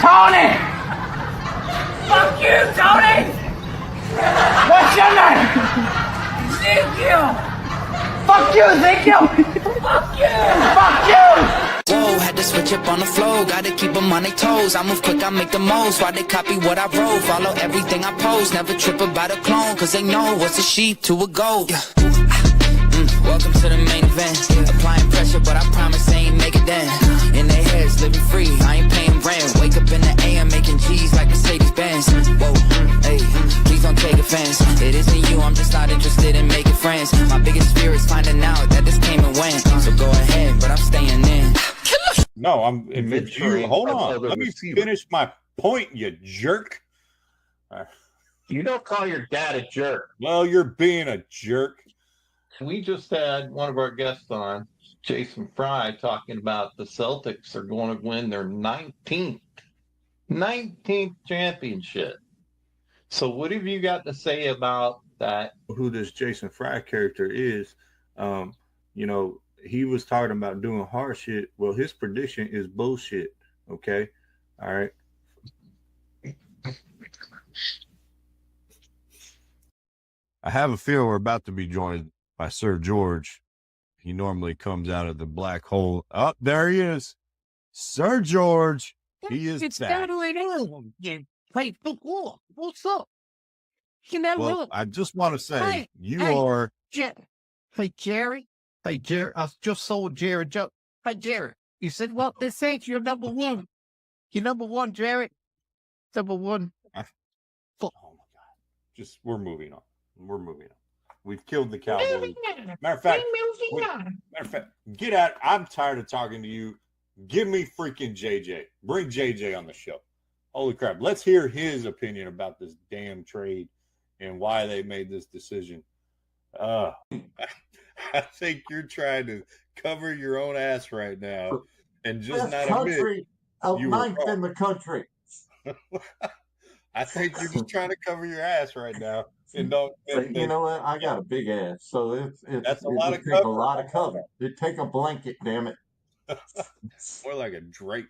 Tony! Fuck you, Tony! What's your name? Ezekiel! Fuck you, Ezekiel! Fuck you! Fuck you! Whoa, had to switch up on the flow, gotta keep them on their toes. I move quick, I make the most, while they copy what I wrote. Follow everything I post, never trip about a clone, cause they know what's a sheep to a goat. Yeah. Welcome to the main event. Applying pressure, but I promise they ain't make it then. In their heads, living free, I ain't paying rent. Wake up in the AM, making G's like Mercedes-Benz. Whoa, hey, please don't take offense. It isn't you, I'm just not interested in making friends. My biggest fear is finding out that this came and went. So go ahead, but I'm staying in. No, hold on. Let me finish my point, you jerk. You don't call your dad a jerk. Well, you're being a jerk. We just had one of our guests on, Jason Fry, talking about the Celtics are going to win their 19th championship. So what have you got to say about that? Who this Jason Fry character is, he was talking about doing hard shit. Well, his prediction is bullshit. Okay. All right. I have a feeling we're about to be joined by Sir George. He normally comes out of the black hole. Oh, there he is. Sir George. He is it's back. You play football. What's up? You never Well, look. I just want to say Hey, you hey. are. Hey, Jerry. Hey, Jerry. I just sold Jerry joke. Hey, Jerry. You said, well, this ain't your number one. Your number one, Jerry. Number one. Oh my God. We're moving on. We've killed the Cowboys. Matter of fact, get out. I'm tired of talking to you. Give me freaking JJ. Bring JJ on the show. Holy crap. Let's hear his opinion about this damn trade and why they made this decision. I think you're trying to cover your own ass right now and just Best not admit country of you were ninth wrong. in the country. I think you're just trying to cover your ass right now. And You know what? I got a big ass, so That's a lot of take cover. a lot of cover. It take a blanket, damn it. More like a drape.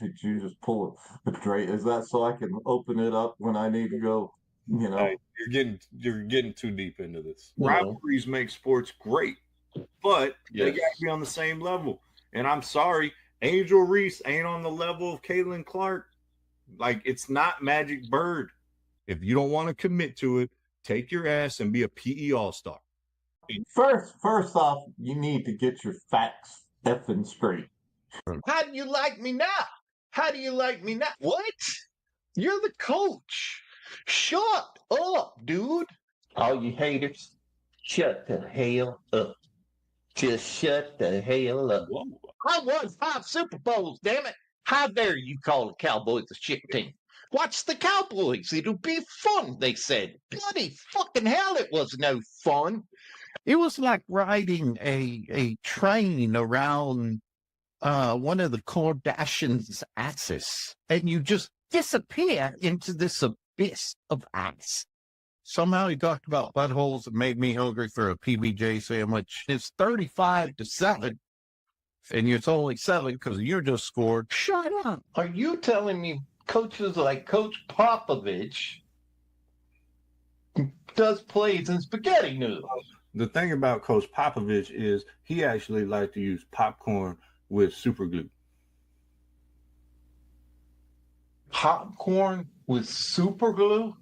Did you just pull a drape? Is that so I can open it up when I need to go? Hey, you're getting too deep into this. Rivalries make sports great, but they Yes. got to be on the same level. And I'm sorry, Angel Reese ain't on the level of Caitlin Clark. Like, it's not Magic Bird. If you don't want to commit to it, take your ass and be a PE all-star. First off, you need to get your facts effing straight. How do you like me now? How do you like me now? What? You're the coach. Shut up, dude. All you haters, shut the hell up. Just shut the hell up. Whoa. I won 5 Super Bowls, damn it. How dare you call the Cowboys a shit team? Watch the Cowboys. It'll be fun, they said. Bloody fucking hell, it was no fun. It was like riding a train around one of the Kardashians' asses, and you just disappear into this abyss of ice. Somehow he talked about buttholes that made me hungry for a PBJ sandwich. It's 35-7, and it's only 7 because you just scored. Shut up. Are you telling me coaches like Coach Popovich does plays in spaghetti noodles? The thing about Coach Popovich is he actually liked to use popcorn with super glue. Popcorn with super glue?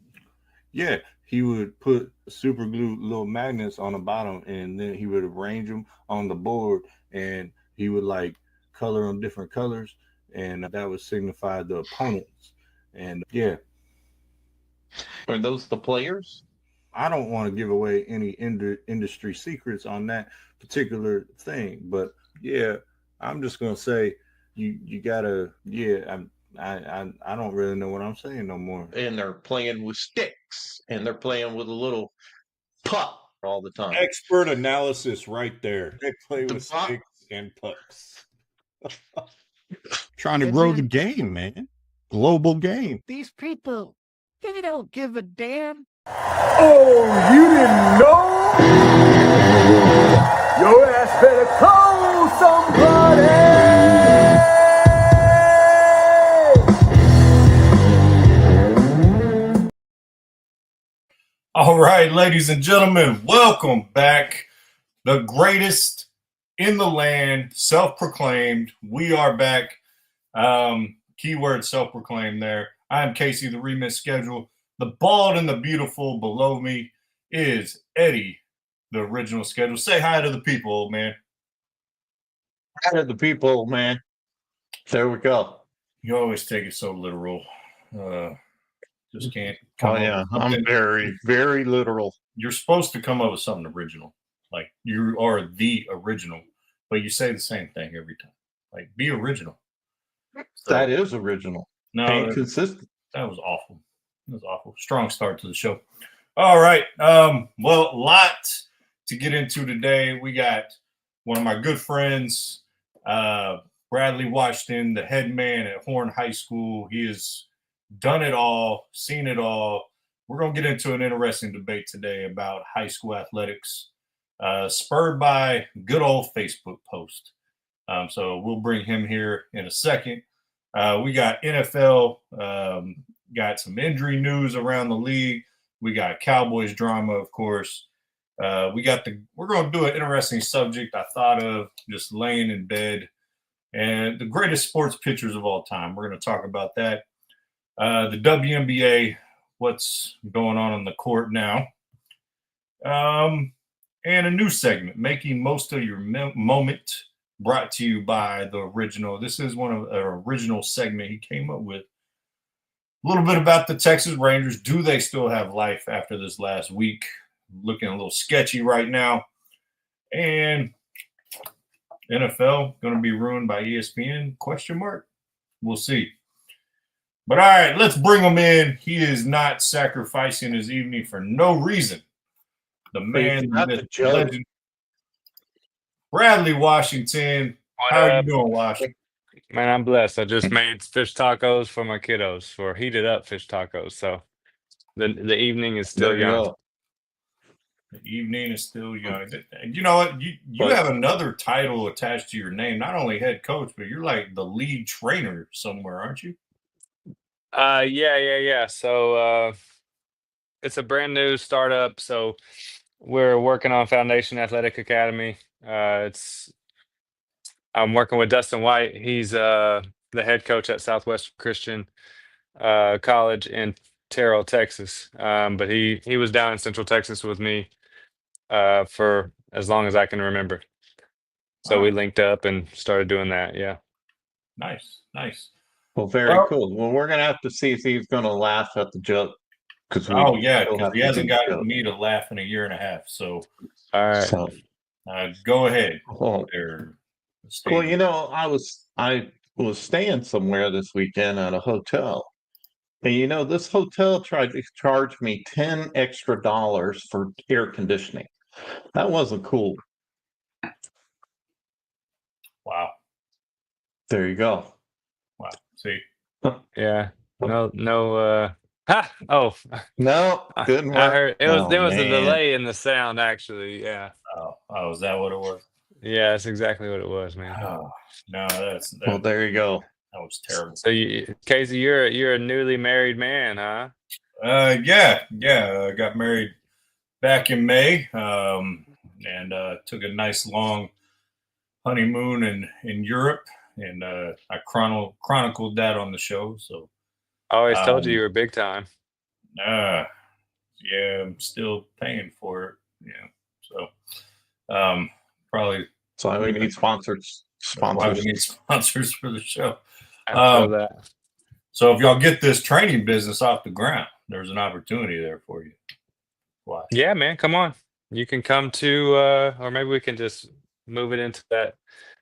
Yeah, he would put super glue little magnets on the bottom, and then he would arrange them on the board, and he would like color them different colors, and that would signify the opponents. And yeah, Are those the players? I don't want to give away any industry secrets on that particular thing, but yeah, I'm just gonna say you gotta. Yeah, I don't really know what I'm saying no more. And they're playing with sticks, and they're playing with a little puck all the time. Expert analysis right there. They play with The puck. sticks and pucks. Trying to grow the game, man. Global game. These people, they don't give a damn. Oh, you didn't know? Your ass better call somebody! right, ladies and gentlemen, welcome back. The greatest in the land, self-proclaimed. We are back. Keyword self-proclaimed there. I am Casey, the remix schedule. The bald and the beautiful below me is Eddie, the original schedule. Say hi to the people, old man. Hi to the people, man. There we go. You always take it so literal. Just can't Oh come up yeah, with something. I'm very, very literal. You're supposed to come up with something original. Like you are the original, but you say the same thing every time. Like be original. So, That is original. no, Ain't consistent. that was awful. That was awful. Strong start to the show. All right. Well, a lot to get into today. We got one of my good friends, Bradley Washington, the head man at Horn High School. He has done it all, seen it all. We're going to get into an interesting debate today about high school athletics, spurred by good old Facebook post. So we'll bring him here in a second. We got NFL, got some injury news around the league. We got Cowboys drama, of course. We're going to do an interesting subject I thought of just laying in bed, and the greatest sports pictures of all time. We're going to talk about that. The WNBA, what's going on the court now. And a new segment, Making Most of Your Moment, brought to you by the original. This is one of our original segment he came up with. A little bit about the Texas Rangers. Do they still have life after this last week? Looking a little sketchy right now. And NFL going to be ruined by ESPN? Question mark. We'll see. But all right, let's bring him in. He is not sacrificing his evening for no reason. The man, the legend, Bradley Washington. How are you doing, Washington? Man, I'm blessed. I just made fish tacos for my kiddos, for heated up fish tacos. So the evening is still young. The evening is still young. You know what? You have another title attached to your name, not only head coach, but you're like the lead trainer somewhere, aren't you? Yeah. So it's a brand new startup. So we're working on Foundation Athletic Academy. I'm working with Dustin White. He's the head coach at Southwestern Christian College in Terrell, Texas. But he was down in Central Texas with me for as long as I can remember. So we linked up and started doing that. Yeah. Nice. Well, very cool. Well, we're gonna have to see if he's gonna laugh at the joke. Because he hasn't gotten me to laugh in a year and a half. So, all right. So, go ahead. well, you know, I was staying somewhere this weekend at a hotel. And you know, this hotel tried to charge me $10 extra for air conditioning. That wasn't cool. Wow. There you go. Wow. See. Yeah. No. Oh. No, didn't work. I heard there was a man. delay in the sound. Actually, yeah. Oh, is that what it was? Yeah, that's exactly what it was, man. Oh, no, that's well, there you go. That was terrible. So, Casey, you're a newly married man, huh? Yeah. I got married back in May, and took a nice long honeymoon in Europe, and I chronicled that on the show. So I always told you were big time. Yeah, I'm still paying for it. Yeah, so probably. So we need sponsors. Why we need sponsors for the show. I feel that. So if y'all get this training business off the ground, there's an opportunity there for you. Why? Yeah, man, come on. You can come to, or maybe we can just move it into the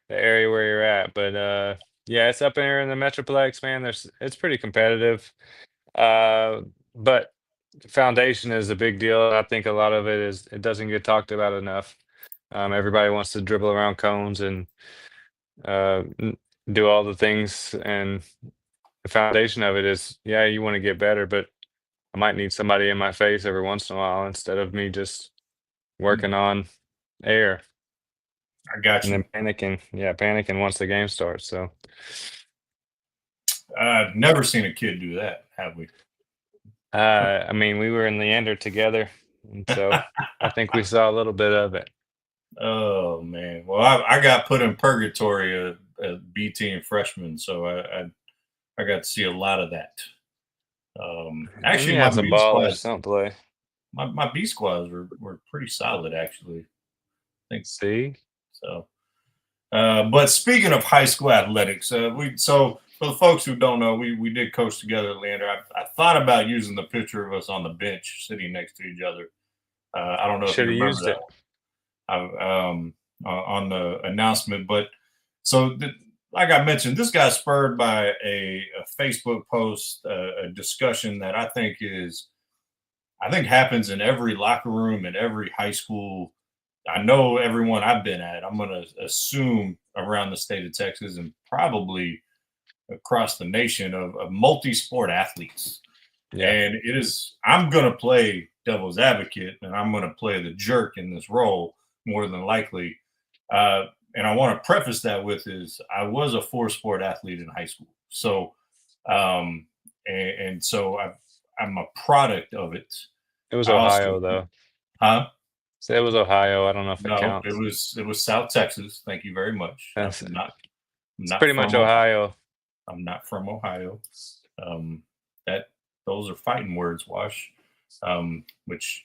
area where you're at. But yeah, it's up there in the Metroplex, man. It's pretty competitive. But foundation is a big deal. I think a lot of it doesn't get talked about enough. Everybody wants to dribble around cones and do all the things, and the foundation of it is, yeah, you want to get better, but I might need somebody in my face every once in a while instead of me just working on air. I got you. And then panicking once the game starts. So I've never seen a kid do that, have we? I mean, we were in Leander together And so I think we saw a little bit of it. Oh man. Well, I got put in purgatory at B team freshman, so I got to see a lot of that. And Actually, you my had some B ballers. squads, Don't play. my B squads were pretty solid actually. I think See? so. But speaking of high school athletics, so for the folks who don't know, we did coach together at Leander. I thought about using the picture of us on the bench sitting next to each other. I don't know if Should you have remember used that it. on the announcement, but so like I mentioned, this got spurred by a Facebook post, a discussion that I think happens in every locker room in every high school. I know everyone I've been at. I'm going to assume around the state of Texas and probably across the nation of multi-sport athletes. Yeah. And I'm going to play devil's advocate and I'm going to play the jerk in this role more than likely. And I want to preface that with is I was a 4-sport athlete in high school. So, and so I'm a product of it. It was I also, Ohio, though. huh? So it was Ohio. I don't know if it No, counts. it was South Texas. Thank you very much. That's I'm it's not pretty from much Ohio. Ohio. I'm not from Ohio. That those are fighting words, Wash. Which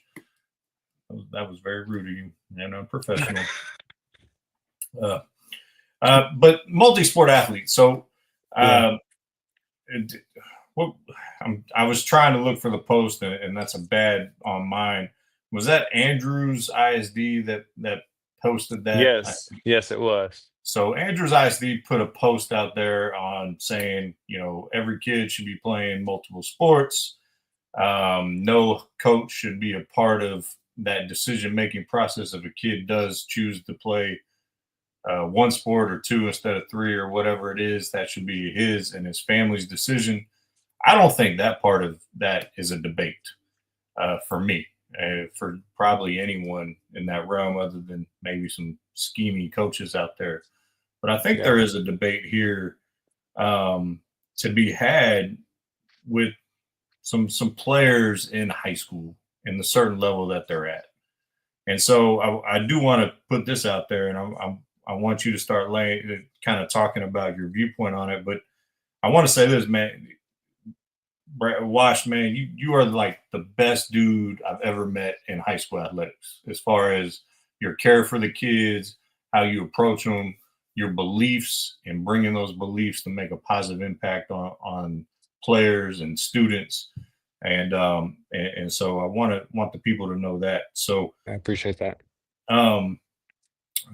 that was very rude of you and unprofessional. But multi-sport athlete. So, I was trying to look for the post, and that's a bad on mine. Was that Andrews ISD that posted that? Yes, it was. So Andrews ISD put a post out there on saying, every kid should be playing multiple sports. No coach should be a part of that decision-making process if a kid does choose to play one sport or two instead of three or whatever it is. That should be his and his family's decision. I don't think that part of that is a debate for me, for probably anyone in that realm other than maybe some scheming coaches out there. But I think there is a debate here to be had with some players in high school and the certain level that they're at. And so I do want to put this out there, and I want you to start kind of talking about your viewpoint on it. But I want to say this, man. Wash, man, you are like the best dude I've ever met in high school athletics, as far as your care for the kids, how you approach them, your beliefs, and bringing those beliefs to make a positive impact on players and students. And so I want the people to know that. So I appreciate that.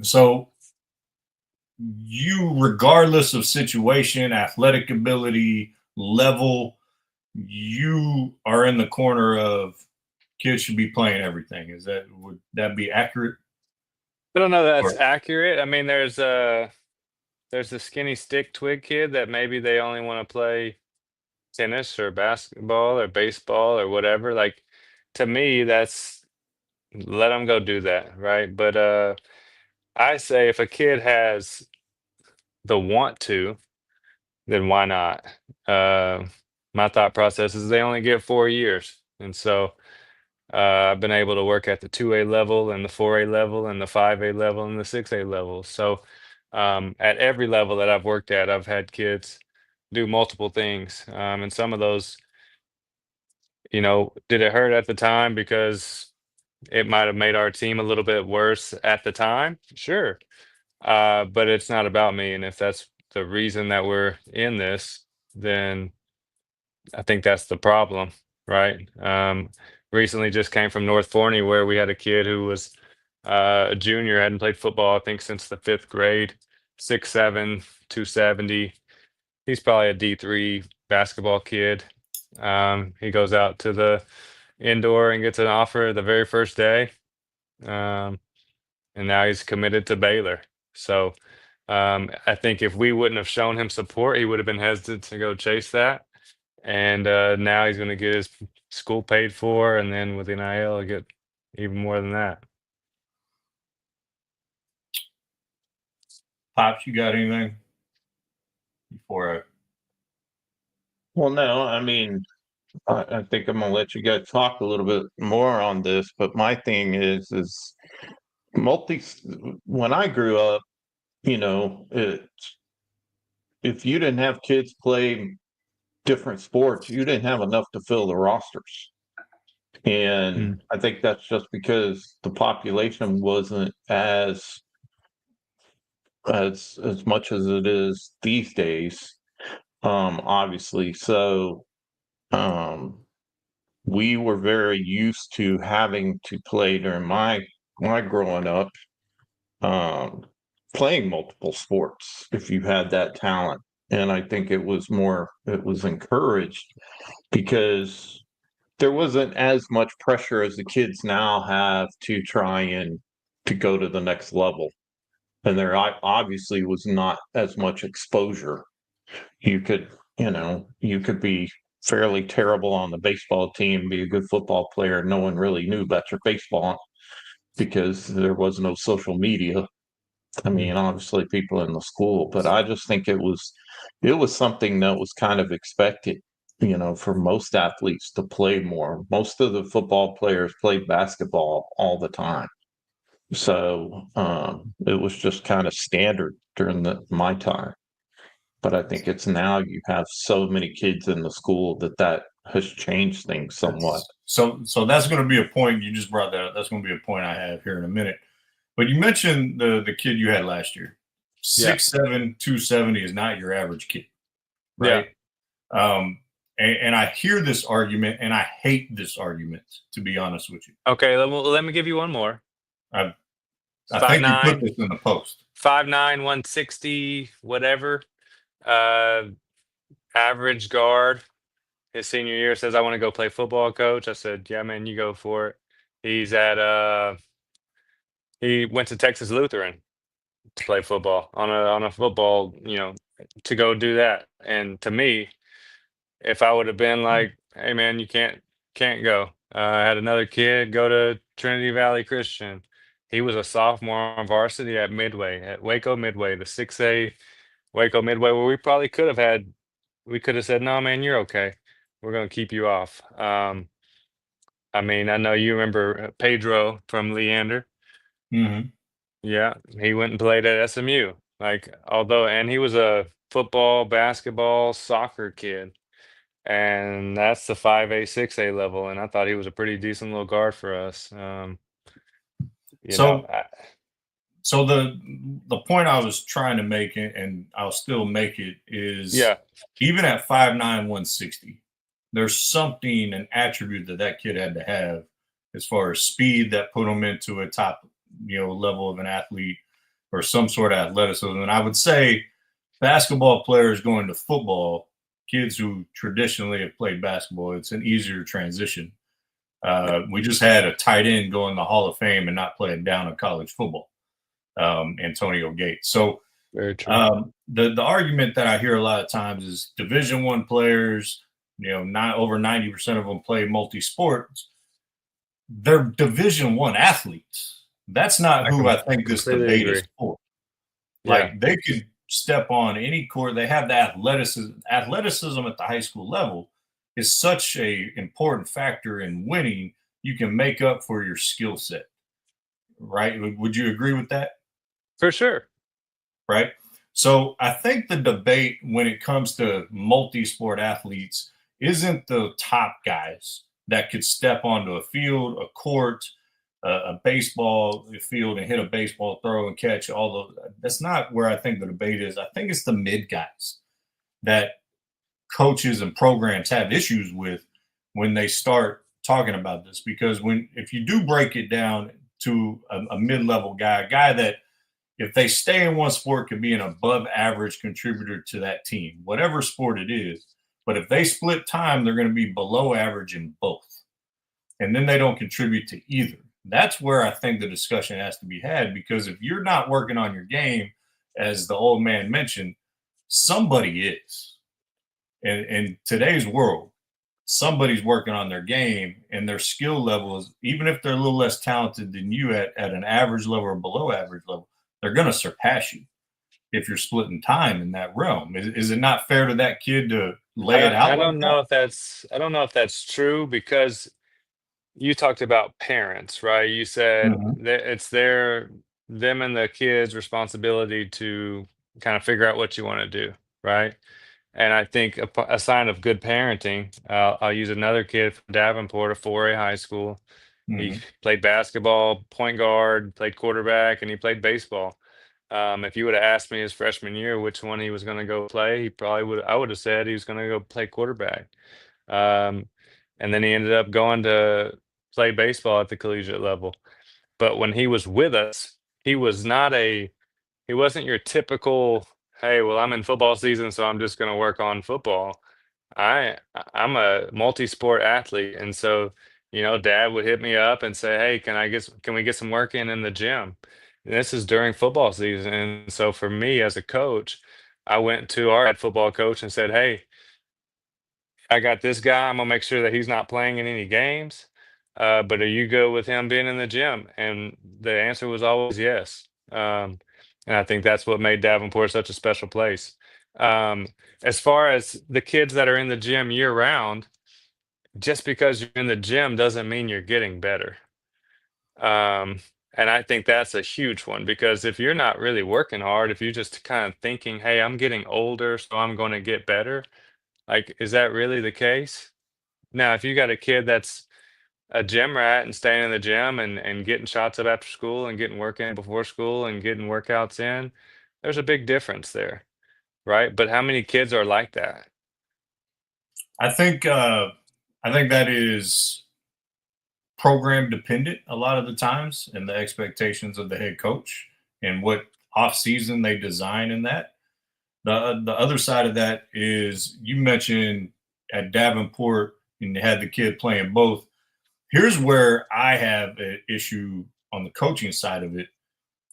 So you, regardless of situation, athletic ability, level, you are in the corner of kids should be playing everything. Would that be accurate? I don't know that that's accurate. I mean, there's the skinny stick twig kid that maybe they only want to play tennis or basketball or baseball or whatever. Like, to me, that's let them go do that, right? But I say if a kid has the want to, then why not? My thought process is they only get 4 years, and so I've been able to work at the 2A level and the 4A level and the 5A level and the 6A level. So at every level that I've worked at, I've had kids do multiple things, and some of those, did it hurt at the time because it might have made our team a little bit worse at the time? Sure. But it's not about me. And if that's the reason that we're in this, then I think that's the problem, right? Recently just came from North Forney where we had a kid who was a junior, hadn't played football, I think, since the 5th grade, 6'7", 270. He's probably a D3 basketball kid. He goes out to the indoor and gets an offer the very first day. And now he's committed to Baylor. So I think if we wouldn't have shown him support, he would have been hesitant to go chase that. And now he's going to get his school paid for, and then with NIL, he'll get even more than that. Pops, you got anything before I? Well, no, I mean, I think I'm gonna let you guys talk a little bit more on this, but my thing is multi. When I grew up, if you didn't have kids play different sports, you didn't have enough to fill the rosters. And I think that's just because the population wasn't as much as it is these days. Obviously, so um, we were very used to having to play during my growing up, um, playing multiple sports if you had that talent. And I think it was encouraged because there wasn't as much pressure as the kids now have to try and to go to the next level. And there obviously was not as much exposure. You could, you could be fairly terrible on the baseball team, be a good football player. No one really knew about your baseball because there was no social media. I mean, obviously people in the school, but I just think it was something that was kind of expected, for most athletes to play more. Most of the football players played basketball all the time. So it was just kind of standard during my time. But I think it's now you have so many kids in the school that has changed things somewhat. So that's going to be a point you just brought that up. That's going to be a point I have here in a minute. But you mentioned the kid you had last year. 6'7", 270 is not your average kid, right? Yeah. And I hear this argument, and I hate this argument, to be honest with you. Okay, let me give you one more. I think you put this in the post. 5'9", 160, whatever. Average guard. His senior year says, I want to go play football, coach. I said, yeah, man, you go for it. He's at he went to Texas Lutheran to play football on a football, to go do that. And to me, if I would have been like, hey man, you can't go. I had another kid go to Trinity Valley Christian. He was a sophomore on varsity at Midway, at Waco Midway, the 6A Waco Midway, where we probably could have said, no, man, you're okay. We're going to keep you off. I mean, I know you remember Pedro from Leander. Mm-hmm. Yeah, he went and played at SMU. And he was a football, basketball, soccer kid. And that's the 5A, 6A level. And I thought he was a pretty decent little guard for us. So the point I was trying to make, and I'll still make it, is even at 5'9", 160, there's something, an attribute that kid had to have as far as speed that put him into a top, level of an athlete or some sort of athleticism. And I would say basketball players going to football, kids who traditionally have played basketball, it's an easier transition. We just had a tight end go in the Hall of Fame and not play down in college football. Antonio Gates. So the argument that I hear a lot of times is Division I players, not over 90% of them play multi-sports. They're Division I athletes. That's not who I think this debate is for. Like they could step on any court. They have the athleticism. Athleticism at the high school level is such a important factor in winning. You can make up for your skill set. Right? Would you agree with that? For sure. Right. So I think the debate when it comes to multi-sport athletes isn't the top guys that could step onto a field, a court, a baseball field and hit a baseball, throw and catch. All those. That's not where I think the debate is. I think it's the mid guys that coaches and programs have issues with when they start talking about this. Because if you do break it down to a mid-level guy, a guy that if they stay in one sport could be an above average contributor to that team, whatever sport it is. But if they split time, they're going to be below average in both. And then they don't contribute to either. That's where I think the discussion has to be had, because if you're not working on your game, as the old man mentioned, somebody is. And in today's world, somebody's working on their game and their skill levels, even if they're a little less talented than you at an average level or below average level, they're going to surpass you. if you're splitting time in that realm. Is it not fair to that kid to lay it I out like don't that? know if that's true because you talked about parents, right? You said Mhm. that it's them and the kids' responsibility to kind of figure out what you want to do, right? And I think a sign of good parenting, I'll use another kid from Davenport, a 4A high school. He Mhm. played basketball, point guard, played quarterback, and he played baseball. If you would have asked me his freshman year which one he was going to go play, he probably would. I would have said he was going to go play quarterback. Um, and then he ended up going to play baseball at the collegiate level. But when he was with us, he was not a he wasn't your typical, hey, well, I'm in football season, so I'm just going to work on football. I'm a multi-sport athlete, and so Dad would hit me up and say, "Hey, can we get some work in the gym?" And this is during football season, and so for me as a coach, I went to our head football coach and said, "Hey, I got this guy. I'm gonna make sure that he's not playing in any games. But are you good with him being in the gym?" And the answer was always yes. And I think that's what made Davenport such a special place. Um, as far as the kids that are in the gym year round, just because you're in the gym doesn't mean you're getting better. Um, and I think that's a huge one because if you're not really working hard, if you're just kind of thinking, hey, I'm getting older, so I'm going to get better, like, is that really the case? Now, if you got a kid that's a gym rat and staying in the gym and getting shots up after school and getting work in before school and getting workouts in, there's a big difference there, right? But how many kids are like that? I think that is program dependent a lot of the times, and the expectations of the head coach and what off season they design in that. The other side of that is you mentioned at Davenport and you had the kid playing both. Here's where I have an issue on the coaching side of it,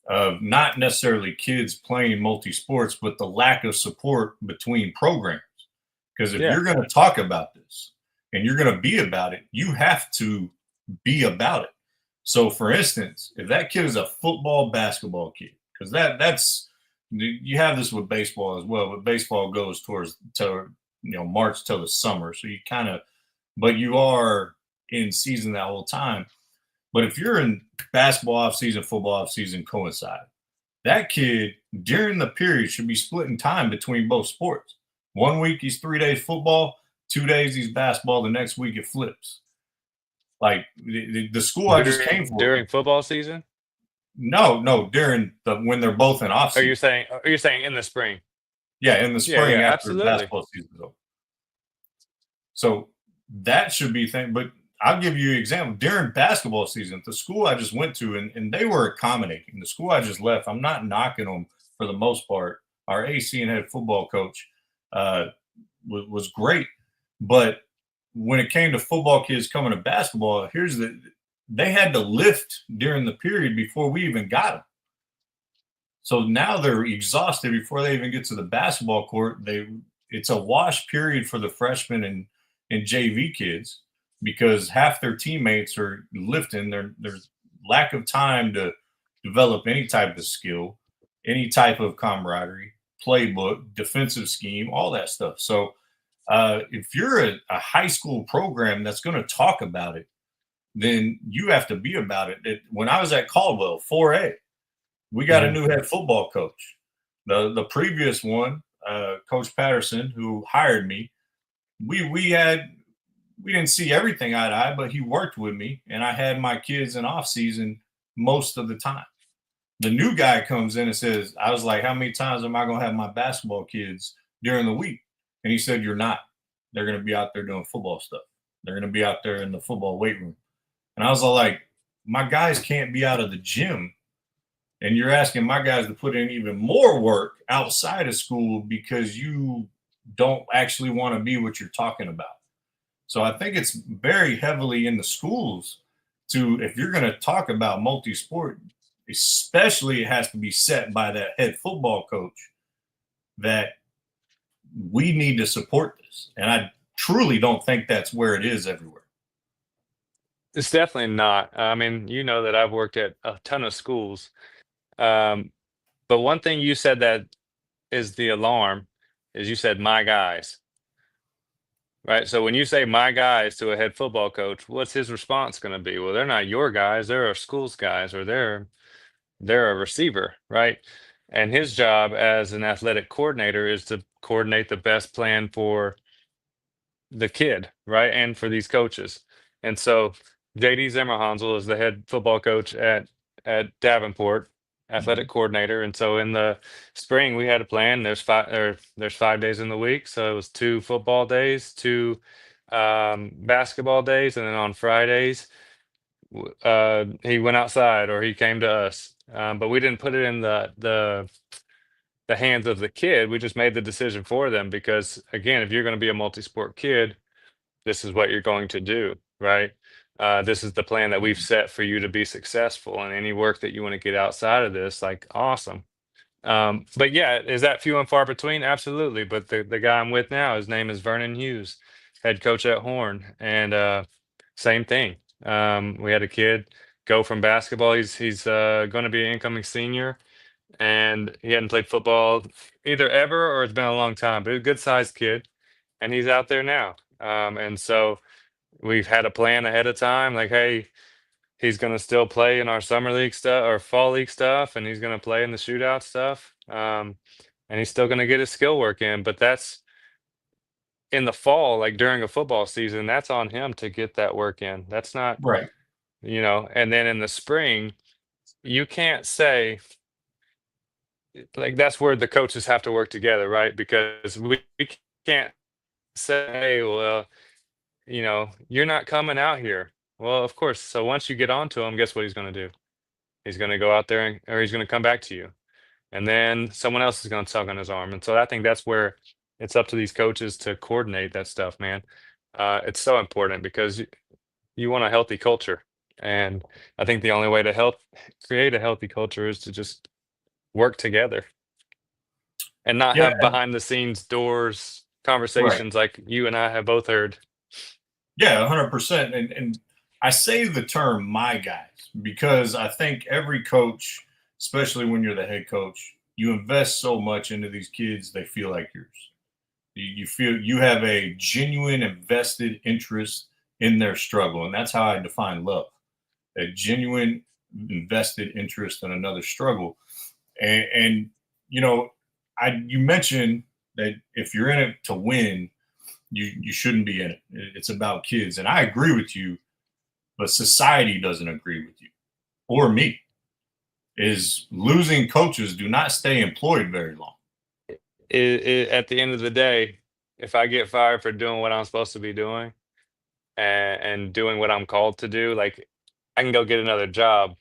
of not necessarily kids playing multi sports, but the lack of support between programs. Because if Yeah. you're going to talk about this and you're going to be about it, you have to be about it. So, for instance, if that kid is a football, basketball kid, because that's you have this with baseball as well, but baseball goes towards till March till the summer, so you kind of, but you are in season that whole time. But if you're in basketball off season, football off season coincide, that kid during the period should be splitting time between both sports. 1 week he's 3 days football, 2 days he's basketball. The next week it flips. Like the school I just came for. During football season? No, during the when they're both in off season. Are you saying in the spring? Yeah, in the Yeah, spring yeah, after absolutely. basketball season's over. So that should be thing. But I'll give you an example. During basketball season, the school I just went to, and they were accommodating. The school I just left, I'm not knocking them for the most part. Our AC and head football coach uh, was great. But when it came to football kids coming to basketball, they had to lift during the period before we even got them. So now they're exhausted before they even get to the basketball court. It's a wash period for the freshmen and JV kids because half their teammates are lifting. There's lack of time to develop any type of skill, any type of camaraderie, playbook, defensive scheme, all that stuff. So if you're a high school program that's going to talk about it, then you have to be about it. When I was at Caldwell, 4A, we got a Mhm. new head football coach. The previous one, Coach Patterson, who hired me, we didn't see everything eye to eye, but he worked with me, and I had my kids in off season most of the time. The new guy comes in and says, I was like, how many times am I going to have my basketball kids during the week? And he said, you're not. They're going to be out there doing football stuff. They're going to be out there in the football weight room. And I was all like, my guys can't be out of the gym. And you're asking my guys to put in even more work outside of school because you don't actually want to be what you're talking about. So I think it's very heavily in the schools to, if you're going to talk about multi-sport, especially it has to be set by that head football coach that we need to support this. And I truly don't think that's where it is everywhere. It's definitely not. I mean, you know that I've worked at a ton of schools. Um, but one thing you said that is the alarm is you said my guys, right? So when you say my guys to a head football coach, what's his response going to be? Well, they're not your guys, they're our school's guys, or they're a receiver, right? And his job as an athletic coordinator is to coordinate the best plan for the kid, right? And for these coaches. And so JD Zimmerhansel is the head football coach at Davenport, athletic coordinator. And so in the spring we had a plan. There's 5 days in the week. So it was 2 football days, 2 basketball days, and then on Fridays he went outside or he came to us. But we didn't put it in the hands of the kid. We just made the decision for them because again, if you're going to be a multi-sport kid, this is what you're going to do, right? This is the plan that we've set for you to be successful, and any work that you want to get outside of this, like awesome. But yeah, is that few and far between? Absolutely. But the guy I'm with now, his name is Vernon Hughes, head coach at Horn, and same thing. We had a kid go from basketball. He's going to be an incoming senior, and he hadn't played football either ever or it's been a long time. But he's a good sized kid, and he's out there now. And so we've had a plan ahead of time, like, hey, he's going to still play in our summer league stuff or fall league stuff, and he's going to play in the shootout stuff. And he's still going to get his skill work in, but that's in the fall, like during a football season, that's on him to get that work in. That's not, Right. and then in the spring, you can't say, like, that's where the coaches have to work together, right? Because we can't say, well, you're not coming out here. Well, of course. So once you get onto him, guess what he's going to do? He's going to go out there or he's going to come back to you. And then someone else is going to tug on his arm. And so I think that's where it's up to these coaches to coordinate that stuff, man. It's so important because you want a healthy culture. And I think the only way to create a healthy culture is to just work together and not Yeah. have behind the scenes doors conversations like you and I have both heard. Yeah, 100%. And I say the term "my guys" because I think every coach, especially when you're the head coach, you invest so much into these kids, they feel like yours. You feel you have a genuine invested interest in their struggle. And that's how I define love, a genuine invested interest in another struggle. And you mentioned that if you're in it to win, you shouldn't be in it. It's about kids. And I agree with you, but society doesn't agree with you or me. Is losing coaches do not stay employed very long. At the end of the day, if I get fired for doing what I'm supposed to be doing and doing what I'm called to do, like, I can go get another job.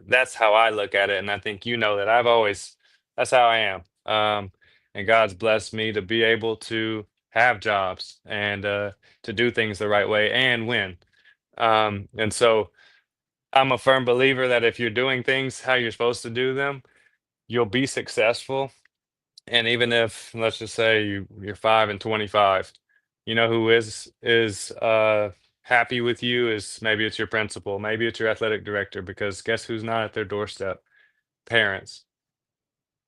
That's how I look at it. And I think that that's how I am. And God's blessed me to be able to have jobs and to do things the right way and win. And so I'm a firm believer that if you're doing things how you're supposed to do them, you'll be successful. And even if, let's just say you're 5-25, who is happy with you is maybe it's your principal, maybe it's your athletic director, because guess who's not at their doorstep? Parents.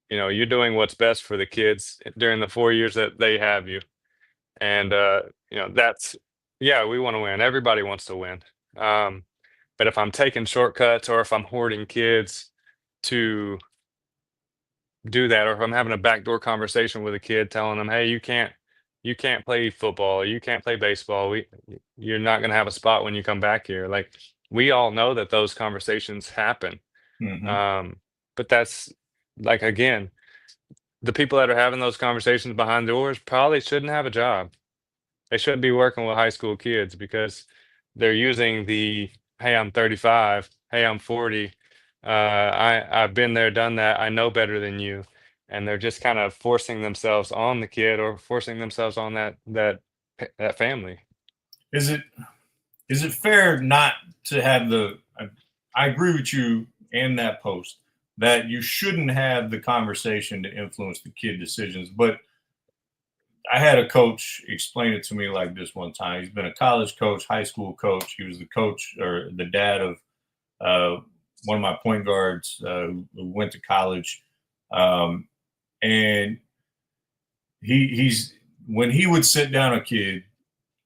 You're doing what's best for the kids during the 4 years that they have you. And we want to win. Everybody wants to win. But if I'm taking shortcuts or if I'm hoarding kids to do that, or if I'm having a backdoor conversation with a kid telling them, hey, you can't play football, you can't play baseball, you're not going to have a spot when you come back here. Like, we all know that those conversations happen. But that's, like, again, the people that are having those conversations behind doors probably shouldn't have a job. They shouldn't be working with high school kids because they're using hey, I'm 35, hey, I'm 40, I've been there, done that, I know better than you. And they're just kind of forcing themselves on the kid or forcing themselves on that family. Is it fair not to have I agree with you in that post that you shouldn't have the conversation to influence the kid decisions, but I had a coach explain it to me like this one time. He's been a college coach, high school coach. He was the coach or the dad of one of my point guards who went to college. And he's when he would sit down a kid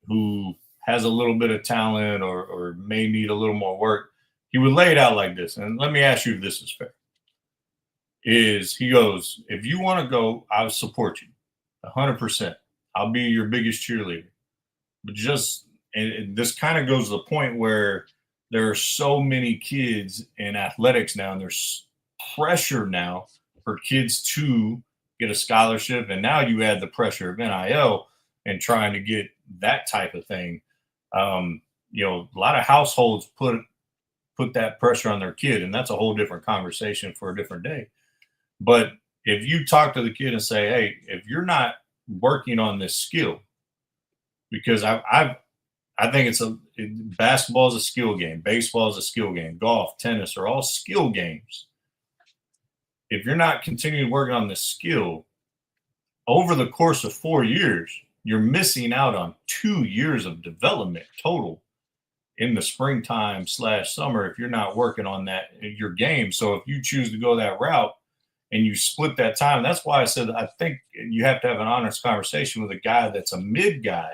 who has a little bit of talent or may need a little more work, he would lay it out like this. And let me ask you if this is fair. He goes, if you want to go, I'll support you 100%. I'll be your biggest cheerleader. But and this kind of goes to the point where there are so many kids in athletics now, and there's pressure now for kids to get a scholarship. And now you add the pressure of NIL and trying to get that type of thing. A lot of households put that pressure on their kid, and that's a whole different conversation for a different day. But if you talk to the kid and say, hey, if you're not working on this skill, because I think basketball is a skill game, baseball is a skill game, golf, tennis are all skill games. If you're not continuing working on this skill over the course of 4 years, you're missing out on 2 years of development total in the springtime/summer if you're not working on that your game. So if you choose to go that route and you split that time, that's why I said I think you have to have an honest conversation with a guy that's a mid guy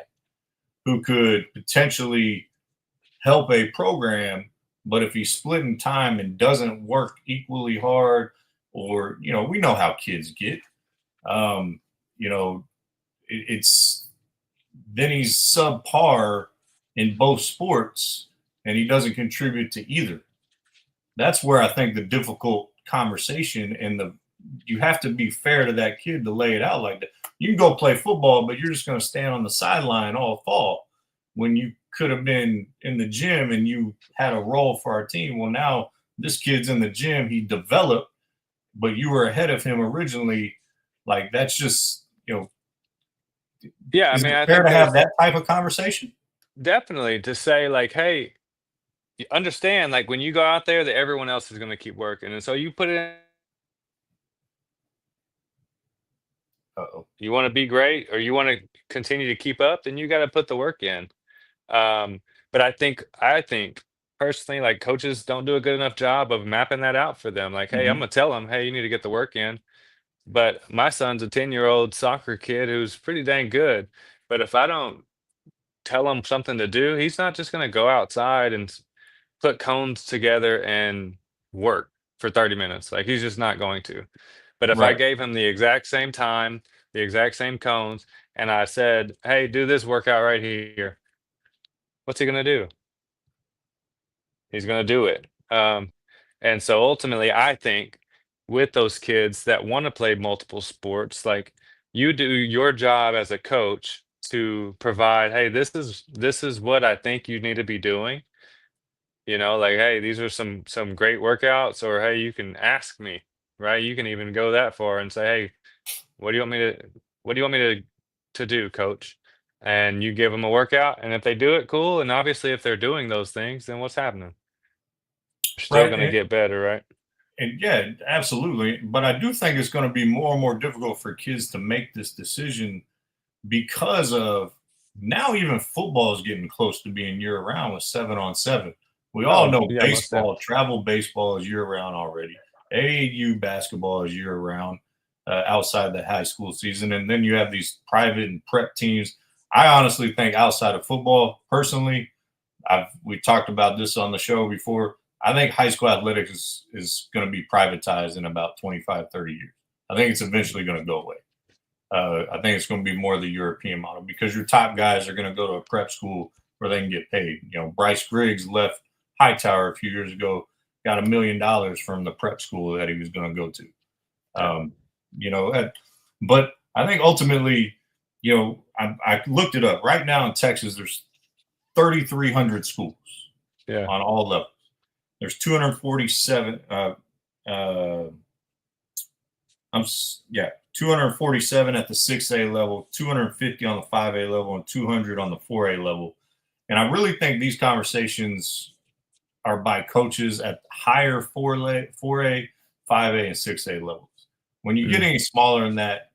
who could potentially help a program, but if he's splitting time and doesn't work equally hard, or we know how kids get, it's then he's subpar in both sports and he doesn't contribute to either. That's where I think the difficult conversation and you have to be fair to that kid to lay it out like that. You can go play football, but you're just going to stand on the sideline all fall when you could have been in the gym and you had a role for our team. Well, now this kid's in the gym, he developed, but you were ahead of him originally. Like, that's just, Yeah, I is mean, it I fair think to have there's that type of conversation? definitely to say like, hey, you understand, like when you go out there that everyone else is going to keep working, and so you put it in. Uh-oh. You want to be great or you want to continue to keep up, then you got to put the work in. But I think personally, like coaches don't do a good enough job of mapping that out for them. Like, hey, I'm Mhm. gonna tell them, hey, you need to get the work in. But my son's a 10-year-old soccer kid who's pretty dang good. But if I don't tell him something to do, he's not just gonna go outside and put cones together and work for 30 minutes. Like he's just not going to. But if I Right. gave him the exact same time, the exact same cones, and I said, "Hey, do this workout right here," what's he gonna do? He's gonna do it. And so ultimately, I think with those kids that want to play multiple sports, like you do your job as a coach to provide, hey, this is what I think you need to be doing. Like, hey, these are some great workouts, or hey, you can ask me, right? You can even go that far and say, hey, what do you want me to what do you want me to do, coach? And you give them a workout, and if they do it, cool. And obviously, if they're doing those things, then what's happening? They're still Right. gonna get better, right? And yeah, absolutely. But I do think it's going to be more and more difficult for kids to make this decision because of now even football is getting close to being year round with 7-on-7. We all Oh, know yeah, most baseball, definitely. travel baseball is year round already. AAU basketball is year round outside the high school season. And then you have these private and prep teams. I honestly think outside of football, personally, we talked about this on the show before. I think high school athletics is going to be privatized in about 25, 30 years. I think it's eventually going to go away. I think it's going to be more the European model because your top guys are going to go to a prep school where they can get paid. Bryce Griggs left Hightower a few years ago, got $1 million from the prep school that he was going to go to. Yeah. But I think ultimately, I looked it up. Right now in Texas, there's 3,300 schools Yeah. on all levels. There's 247. 247 at the 6A level, 250 on the 5A level, and 200 on the 4A level. And I really think these conversations are by coaches at higher 4A, 5A, and 6A levels. When you get Mm, any smaller than that,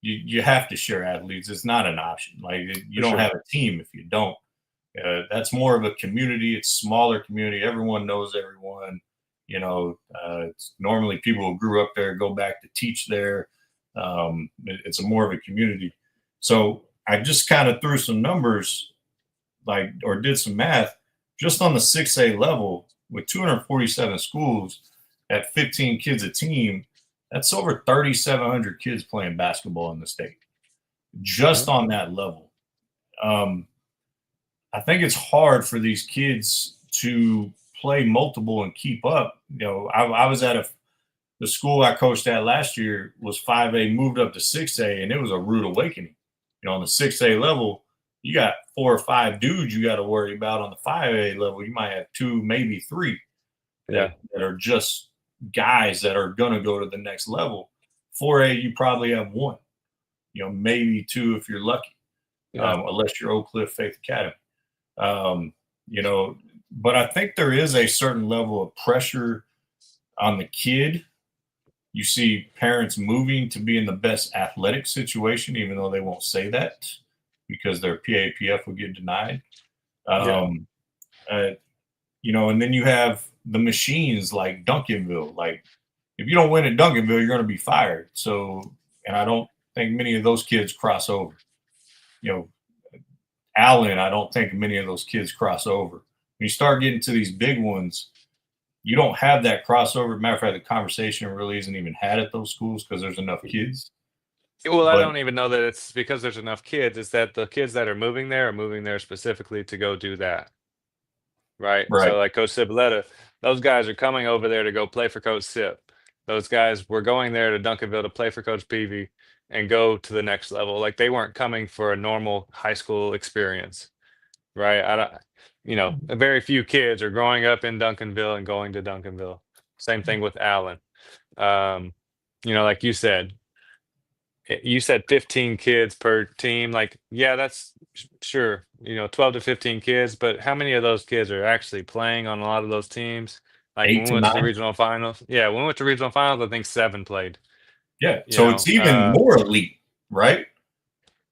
you have to share athletes. It's not an option. Like you for don't sure. have a team if you don't. That's more of a community. It's smaller community. Everyone knows everyone. It's normally people who grew up there go back to teach there. It's a more of a community. So I just kind of threw some numbers, or did some math, just on the 6A level with 247 schools at 15 kids a team. That's over 3,700 kids playing basketball in the state, just on that level. I think it's hard for these kids to play multiple and keep up. I was at the school I coached at last year was 5A, moved up to 6A, and it was a rude awakening. On the 6A level, you got 4 or 5 dudes you got to worry about. On the 5A level, you might have 2, maybe 3 that are just guys that are going to go to the next level. 4A, you probably have 1, maybe 2 if you're lucky, unless you're Oak Cliff Faith Academy. But I think there is a certain level of pressure on the kid. You see parents moving to be in the best athletic situation, even though they won't say that because their PAPF will get denied. And then you have the machines like Duncanville. Like, if you don't win at Duncanville, you're going to be fired. So, and I don't think many of those kids cross over. Allen, I don't think many of those kids cross over. When you start getting to these big ones, you don't have that crossover. Matter of fact, the conversation really isn't even had at those schools because there's enough kids. Well, I don't even know that it's because there's enough kids. It's that the kids that are moving there specifically to go do that. Right. So like Coach Ciboletta, those guys are coming over there to go play for Coach Sip. Those guys were going there to Duncanville to play for Coach Peavy and go to the next level. Like, they weren't coming for a normal high school experience. Right. Very few kids are growing up in Duncanville and going to Duncanville. Same thing with Allen. Like you said 15 kids per team. Like, yeah, that's sure, 12 to 15 kids, but how many of those kids are actually playing on a lot of those teams? Like, when we went to the regional finals. Yeah, when we went to regional finals, I think 7 played. Yeah. So it's even more elite, right?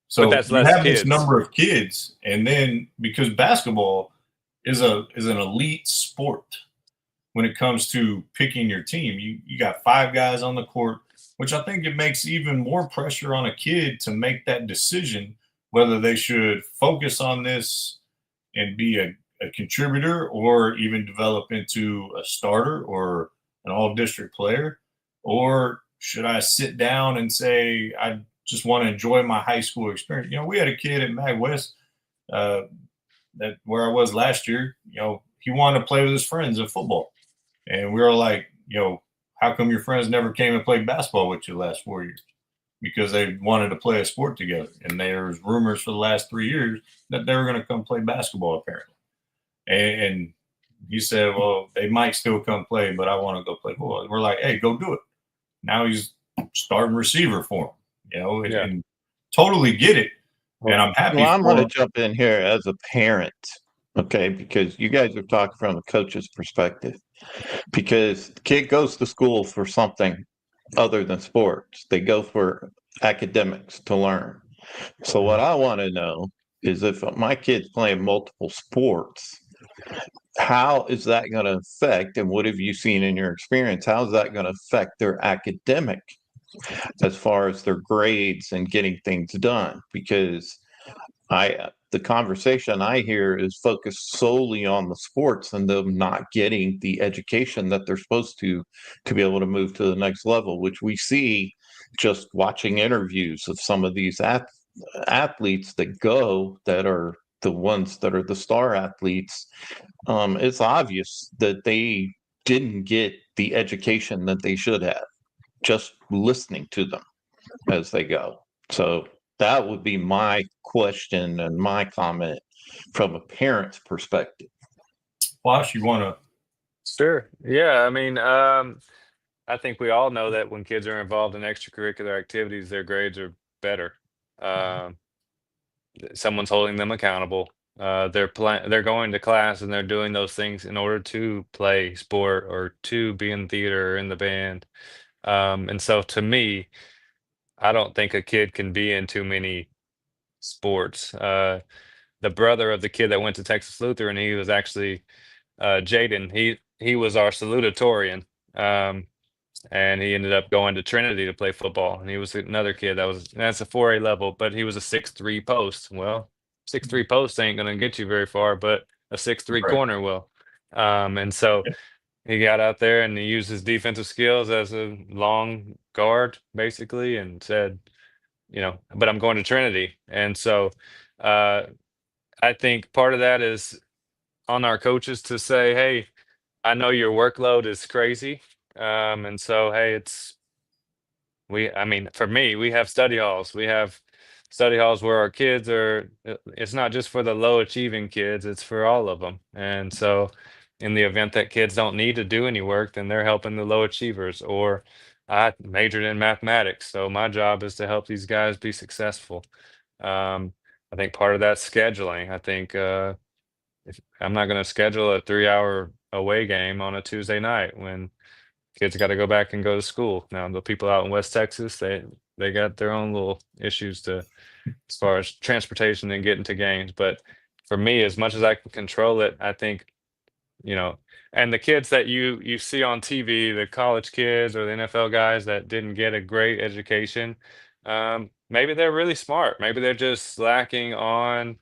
So but that's you less have kids. this number of kids, and then because basketball is an elite sport when it comes to picking your team, you got 5 guys on the court, which I think it makes even more pressure on a kid to make that decision whether they should focus on this and be a contributor or even develop into a starter or an all-district player, or should I sit down and say I just want to enjoy my high school experience? We had a kid at Mag West that where I was last year. He wanted to play with his friends in football, and we were like, how come your friends never came and played basketball with you the last 4 years? Because they wanted to play a sport together. And there was rumors for the last 3 years that they were going to come play basketball, apparently. And he said, well, they might still come play, but I want to go play football. We're like, hey, go do it. Now he's starting receiver for him, and totally get it. And I'm happy. Well, I'm going to jump in here as a parent, okay, because you guys are talking from a coach's perspective. Because the kid goes to school for something other than sports. They go for academics to learn. So what I want to know is, if my kid's playing multiple sports, how is that going to affect, and what have you seen in your experience, how is that going to affect their academic as far as their grades and getting things done? Because the conversation I hear is focused solely on the sports and them not getting the education that they're supposed to be able to move to the next level, which we see just watching interviews of some of these athletes that are the ones that are the star athletes. It's obvious that they didn't get the education that they should have, just listening to them as they go. So that would be my question and my comment from a parent's perspective. Wash, you want to? Sure. Yeah. I mean, I think we all know that when kids are involved in extracurricular activities, their grades are better. Someone's holding them accountable. They're going to class and they're doing those things in order to play sport or to be in theater or in the band. And so, to me, I don't think a kid can be in too many sports. The brother of the kid that went to Texas Lutheran, he was actually Jaden. He was our salutatorian. and he ended up going to Trinity to play football. And he was another kid that's a 4A level, but he was a 6'3" post. Well, 6'3" post ain't gonna get you very far, but a 6'3" Right. corner will. And so he got out there and he used his defensive skills as a long guard, basically, and said, but I'm going to Trinity. And so uh, I think part of that is on our coaches to say, hey, I know your workload is crazy. And so, hey, I mean, for me, we have study halls. We have study halls where our kids it's not just for the low achieving kids, it's for all of them. And so, in the event that kids don't need to do any work, then they're helping the low achievers. Or I majored in mathematics, so my job is to help these guys be successful. I think part of that's scheduling. I think if I'm not going to schedule a 3 hour away game on a Tuesday night when kids got to go back and go to school. Now, the people out in West Texas, they got their own little issues as far as transportation and getting to games. But for me, as much as I can control it, I think, you know, and the kids that you see on TV, the college kids or the NFL guys that didn't get a great education, maybe they're really smart. Maybe they're just lacking on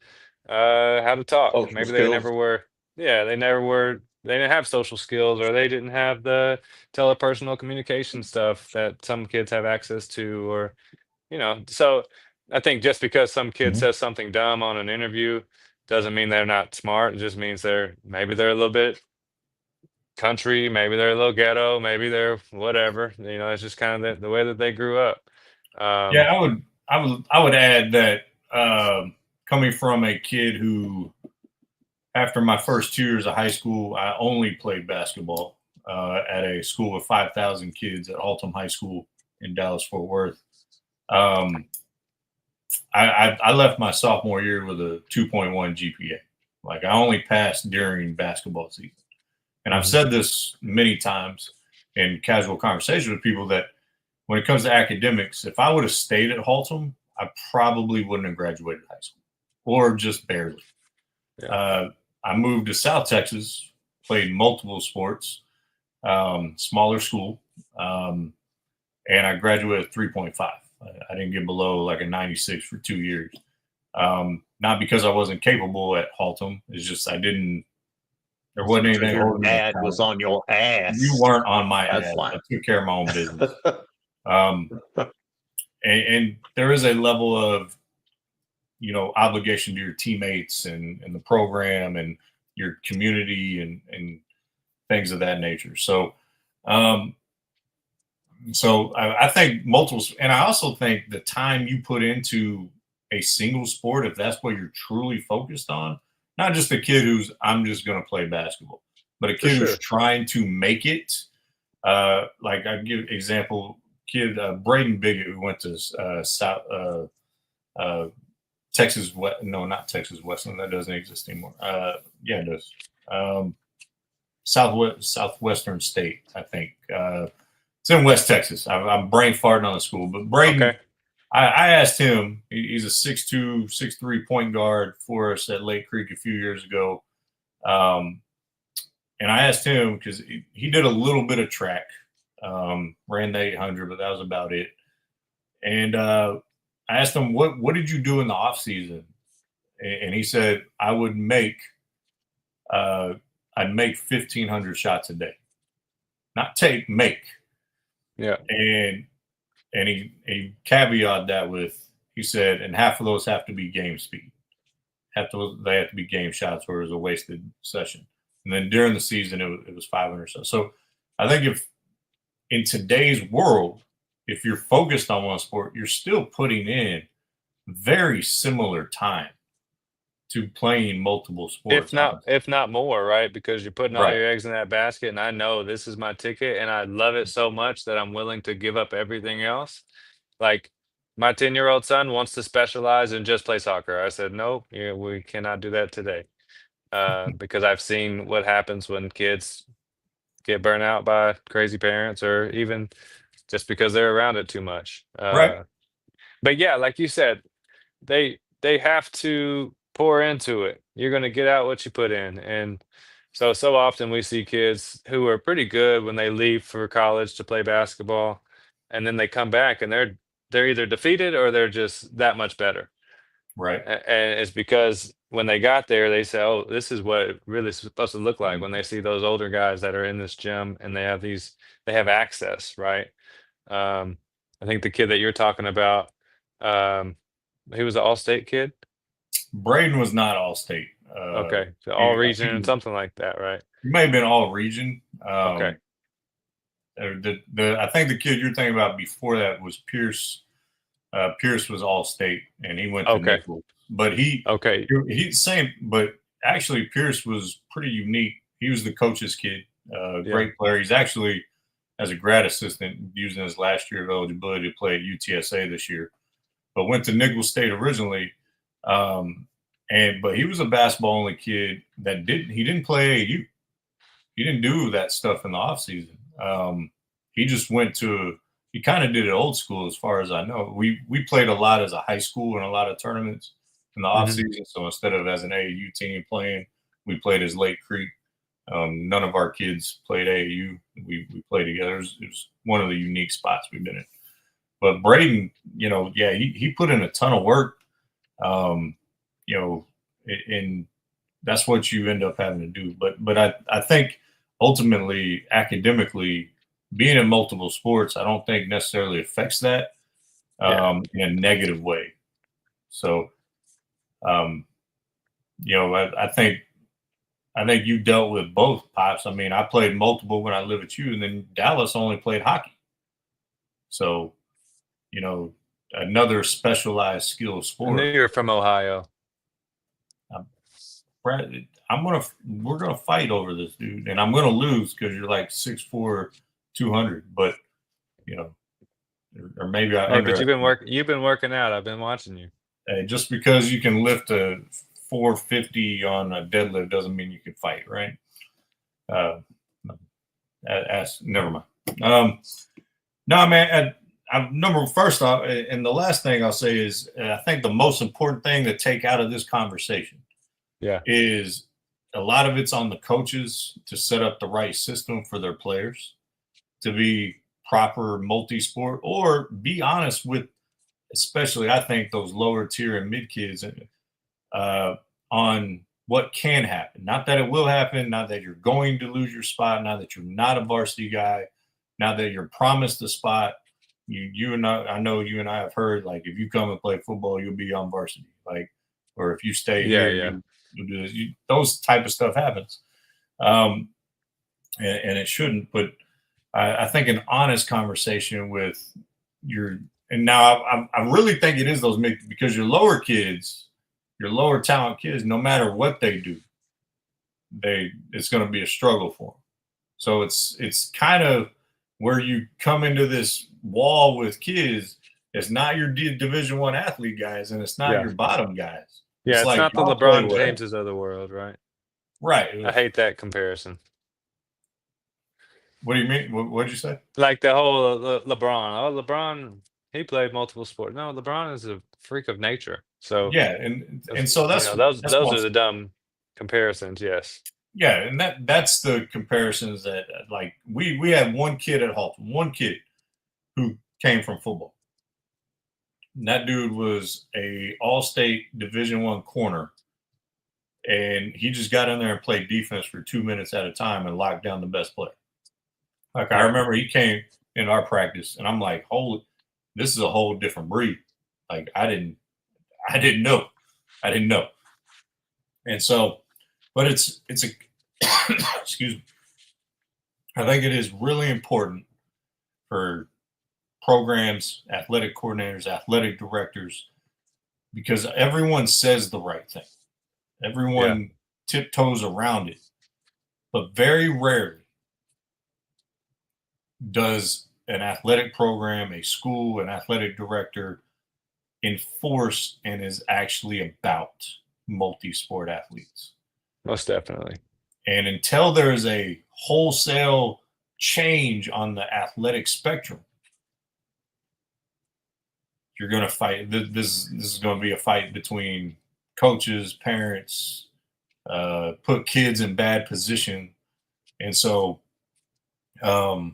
how to talk. Social Maybe they skills. never were. Yeah, they never were. They didn't have social skills, or they didn't have the telepersonal communication stuff that some kids have access to, or so I think just because some kid Mhm. says something dumb on an interview doesn't mean they're not smart. It just means maybe they're a little bit country, maybe they're a little ghetto, maybe they're whatever. It's just kind of the way that they grew up. Yeah, Um, I would add that coming from a kid who, after my first 2 years of high school, I only played basketball at a school of 5,000 kids at Altum High School in Dallas Fort Worth. I left my sophomore year with a 2.1 GPA. Like, I only passed during basketball season. And I've said this many times in casual conversation with people that when it comes to academics, if I would have stayed at Haltom, I probably wouldn't have graduated high school, or just barely. Yeah. I moved to South Texas, played multiple sports, smaller school, and I graduated at 3.5. I didn't get below like a 96 for 2 years. Not because I wasn't capable at Haltom. It's just I didn't. There wasn't anything Your holding me dad accountable. was on your ass. You weren't on my That's ass. why. I took care of my own business. And there is a level of, obligation to your teammates and the program and your community and things of that nature. So, I think multiple, and I also think the time you put into a single sport, if that's what you're truly focused on, not just a kid I'm just going to play basketball, but a kid who's trying to make it. Like I give example, kid Braden Biggett, who went to Texas. No, not Texas Western. That doesn't exist anymore. Yeah, it does. Southwestern State, I think. It's in West Texas. I'm brain farting on the school, but Braden. Okay. I asked him. He's a 6'2", 6'3" point guard for us at Lake Creek a few years ago. And I asked him because he did a little bit of track, ran the 800, but that was about it. And I asked him, what did you do in the off season? And he said, I'd make 1,500 shots a day, not make. Yeah. And he caveated that with, he said, and half of those have to be game speed. They have to be game shots, or it was a wasted session. And then during the season, it was 500 or so. So I think if in today's world, if you're focused on one sport, you're still putting in very similar time to playing multiple sports. If not more, right? Because you're putting all Right. your eggs in that basket, and I know this is my ticket, and I love it so much that I'm willing to give up everything else. Like my 10-year-old son wants to specialize and just play soccer. I said, nope, we cannot do that today. Because I've seen what happens when kids get burnt out by crazy parents, or even just because they're around it too much. Right. But yeah, like you said, they have to pour into it. You're going to get out what you put in, and So often we see kids who are pretty good when they leave for college to play basketball, and then they come back and they're either defeated or they're just that much better. Right. And it's because when they got there, they say, "Oh, this is what it really is supposed to look like." When they see those older guys that are in this gym and they have access, right? Um, I think the kid that you're talking about, um, he was an all-state kid. Braden was not all state. Okay, so all I region, think something like that, right? he may have been all region. Okay, I think the kid you're thinking about before that was Pierce. Pierce was all state, and he went to okay, Nichols. But okay, he's same. But actually, Pierce was pretty unique. He was the coach's kid, yeah, great player. He's actually, as a grad assistant, using his last year of eligibility to play at UTSA this year, but went to Nichols State originally. But he was a basketball only kid that didn't play AAU. He didn't do that stuff in the off season. He just he kind of did it old school as far as I know. We played a lot as a high school in a lot of tournaments in the off hmm season. So instead of as an AAU team playing, we played as Lake Creek. None of our kids played AAU. We played together. It was one of the unique spots we've been in. But Braden, he put in a ton of work. Um, and that's what you end up having to do. But I think ultimately, academically, being in multiple sports, I don't think necessarily affects that yeah. in a negative way. So, I think you dealt with both, Pops. I mean, I played multiple when I lived with you, and then Dallas only played hockey. So, another specialized skill I knew sport. you were from Ohio. Brad, we're gonna fight over this, dude, and I'm gonna lose because you're like 6'4", 200. But you know, or maybe I Hey, but underestimate. you've been working out. I've been watching you. Just because you can lift a 450 on a deadlift doesn't mean you can fight, right? Never mind. No, man. First off, and the last thing I'll say is, I think the most important thing to take out of this conversation Yeah, is a lot of it's on the coaches to set up the right system for their players to be proper multi-sport, or be honest with, especially I think those lower tier and mid kids, on what can happen. Not that it will happen, not that you're going to lose your spot, not that you're not a varsity guy, not that you're promised a spot. You and I know you and I have heard, like, if you come and play football, you'll be on varsity. Like, or if you stay yeah, here, yeah, you'll do this. Those type of stuff happens. And it shouldn't, but I think an honest conversation with and now I really think it is those mix, because your lower kids, your lower talent kids, no matter what they do, it's going to be a struggle for them. So it's kind of where you come into this wall with kids. It's not your Division I athlete guys, and it's not yeah, your bottom guys. yeah. It's It's like not the y'all play LeBron whatever. Jameses of the world, right? Right. I hate that comparison. What do you mean? What'd you say? Like the whole LeBron. Oh, LeBron, he played multiple sports. No, LeBron is a freak of nature. So Yeah, and so that's those what I'm are the dumb comparisons. Yes. Yeah, and that's the comparisons that, like, we had one kid at Halton, one kid who came from football. And that dude was a all-state Division I corner, and he just got in there and played defense for 2 minutes at a time and locked down the best player. Like, I remember he came in our practice, and I'm like, holy, this is a whole different breed. Like, I didn't know. And so, but it's a excuse me. I think it is really important for programs, athletic coordinators, athletic directors, because everyone says the right thing. Everyone tiptoes around it. But very rarely does an athletic program, a school, an athletic director enforce and is actually about multi-sport athletes. Most definitely. And until there is a wholesale change on the athletic spectrum, you're going to fight. This is going to be a fight between coaches, parents, put kids in bad position. And so, and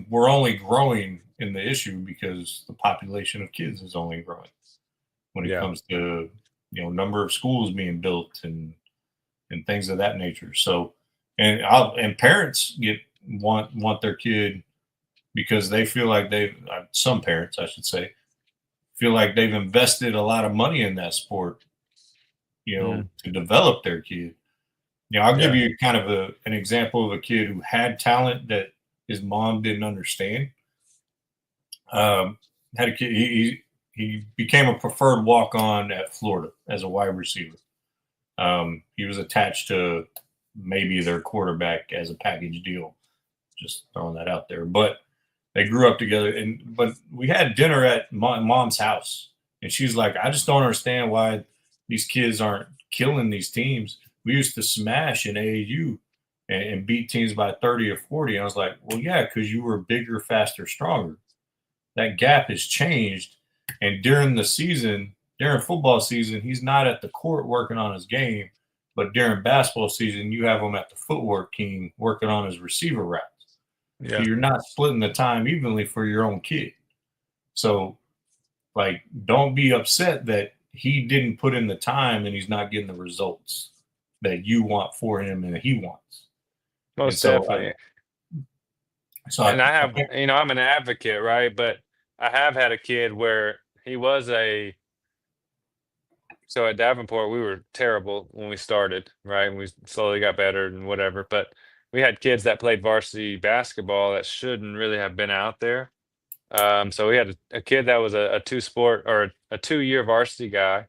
we're only growing in the issue because the population of kids is only growing when it Yeah. comes to, number of schools being built and things of that nature. So, and parents want their kid because they feel like some parents, I should say, feel like they've invested a lot of money in that sport, to develop their kid. I'll give you kind of an example of a kid who had talent that his mom didn't understand. Had a kid, he became a preferred walk-on at Florida as a wide receiver. He was attached to maybe their quarterback as a package deal. Just throwing that out there. But they grew up together. But we had dinner at mom's house. And she's like, I just don't understand why these kids aren't killing these teams. We used to smash in AAU and beat teams by 30 or 40. And I was like, well, yeah, because you were bigger, faster, stronger. That gap has changed. And during the season, during football season, he's not at the court working on his game. But during basketball season, you have him at the footwork king working on his receiver routes. Yeah. So you're not splitting the time evenly for your own kid. So, don't be upset that he didn't put in the time and he's not getting the results that you want for him and that he wants. Most definitely. And I have, I'm an advocate, right? But I have had a kid where he was so at Davenport, we were terrible when we started, right? And we slowly got better and whatever. But we had kids that played varsity basketball that shouldn't really have been out there. So we had a kid that was a two-sport or a 2-year varsity guy.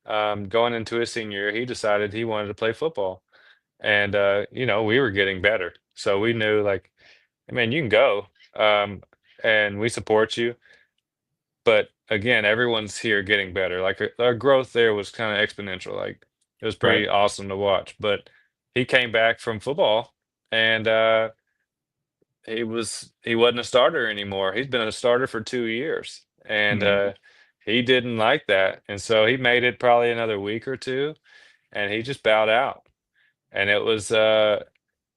Going into his senior year, he decided he wanted to play football. And, we were getting better. So we knew, man, you can go, and we support you. But again, everyone's here getting better. Our growth there was kind of exponential. It was pretty awesome to watch. But he came back from football, and he wasn't a starter anymore. He's been a starter for 2 years, and he didn't like that. And so he made it probably another week or two, and he just bowed out. And it was, as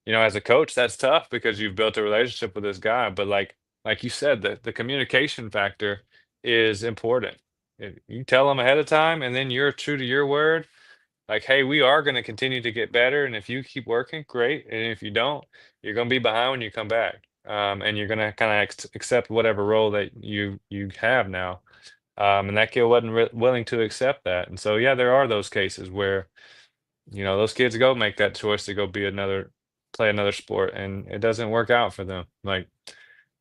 a coach, that's tough because you've built a relationship with this guy. But like you said, the communication factor is important. If you tell them ahead of time, and then you're true to your word. Hey, we are going to continue to get better, and if you keep working, great. And if you don't, you're going to be behind when you come back, and you're going to kind of accept whatever role that you have now. And that kid wasn't willing to accept that. And so, yeah, there are those cases where those kids go make that choice to go play another sport, and it doesn't work out for them.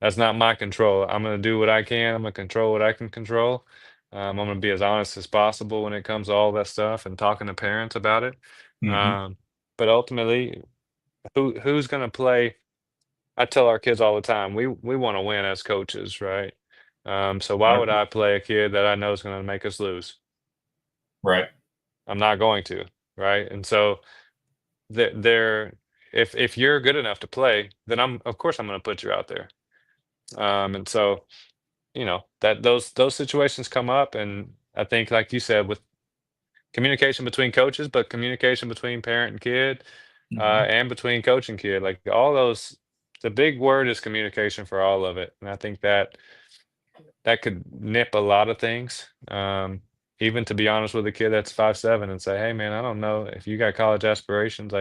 That's not my control. I'm going to do what I can. I'm going to control what I can control. I'm going to be as honest as possible when it comes to all that stuff and talking to parents about it. But ultimately, who's going to play? I tell our kids all the time, we want to win as coaches, right? So why would I play a kid that I know is going to make us lose? Right. I'm not going to, right? And so if you're good enough to play, then of course I'm going to put you out there. And so that those situations come up, and I think, like you said, with communication between coaches, but communication between parent and kid, and between coach and kid, all those, the big word is communication for all of it. And I think that could nip a lot of things. Even to be honest with a kid that's 5'7" and say, hey man, I don't know if you got college aspirations,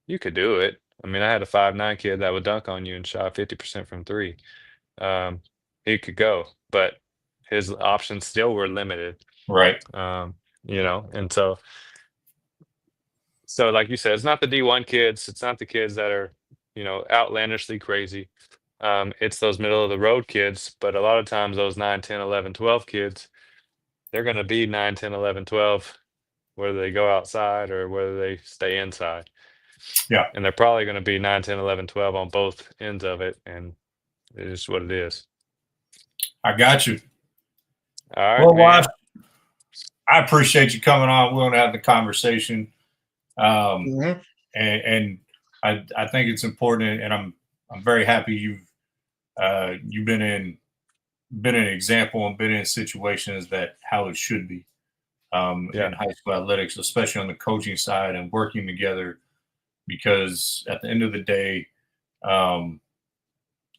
you could do it. I mean, I had a 5'9" kid that would dunk on you and shot 50% from three. He could go, but his options still were limited. Right. And so like you said, it's not the D1 kids. It's not the kids that are, outlandishly crazy. It's those middle of the road kids, but a lot of times those 9, 10, 11, 12 kids, they're going to be 9, 10, 11, 12, whether they go outside or whether they stay inside. Yeah. And they're probably going to be 9, 10, 11, 12 on both ends of it. And it is what it is. I got you. All right. Well, Wash, I appreciate you coming on. We're going to have the conversation. And I think it's important, and I'm very happy you've been an example and been in situations that how it should be. in high school athletics, especially on the coaching side and working together, because at the end of the day,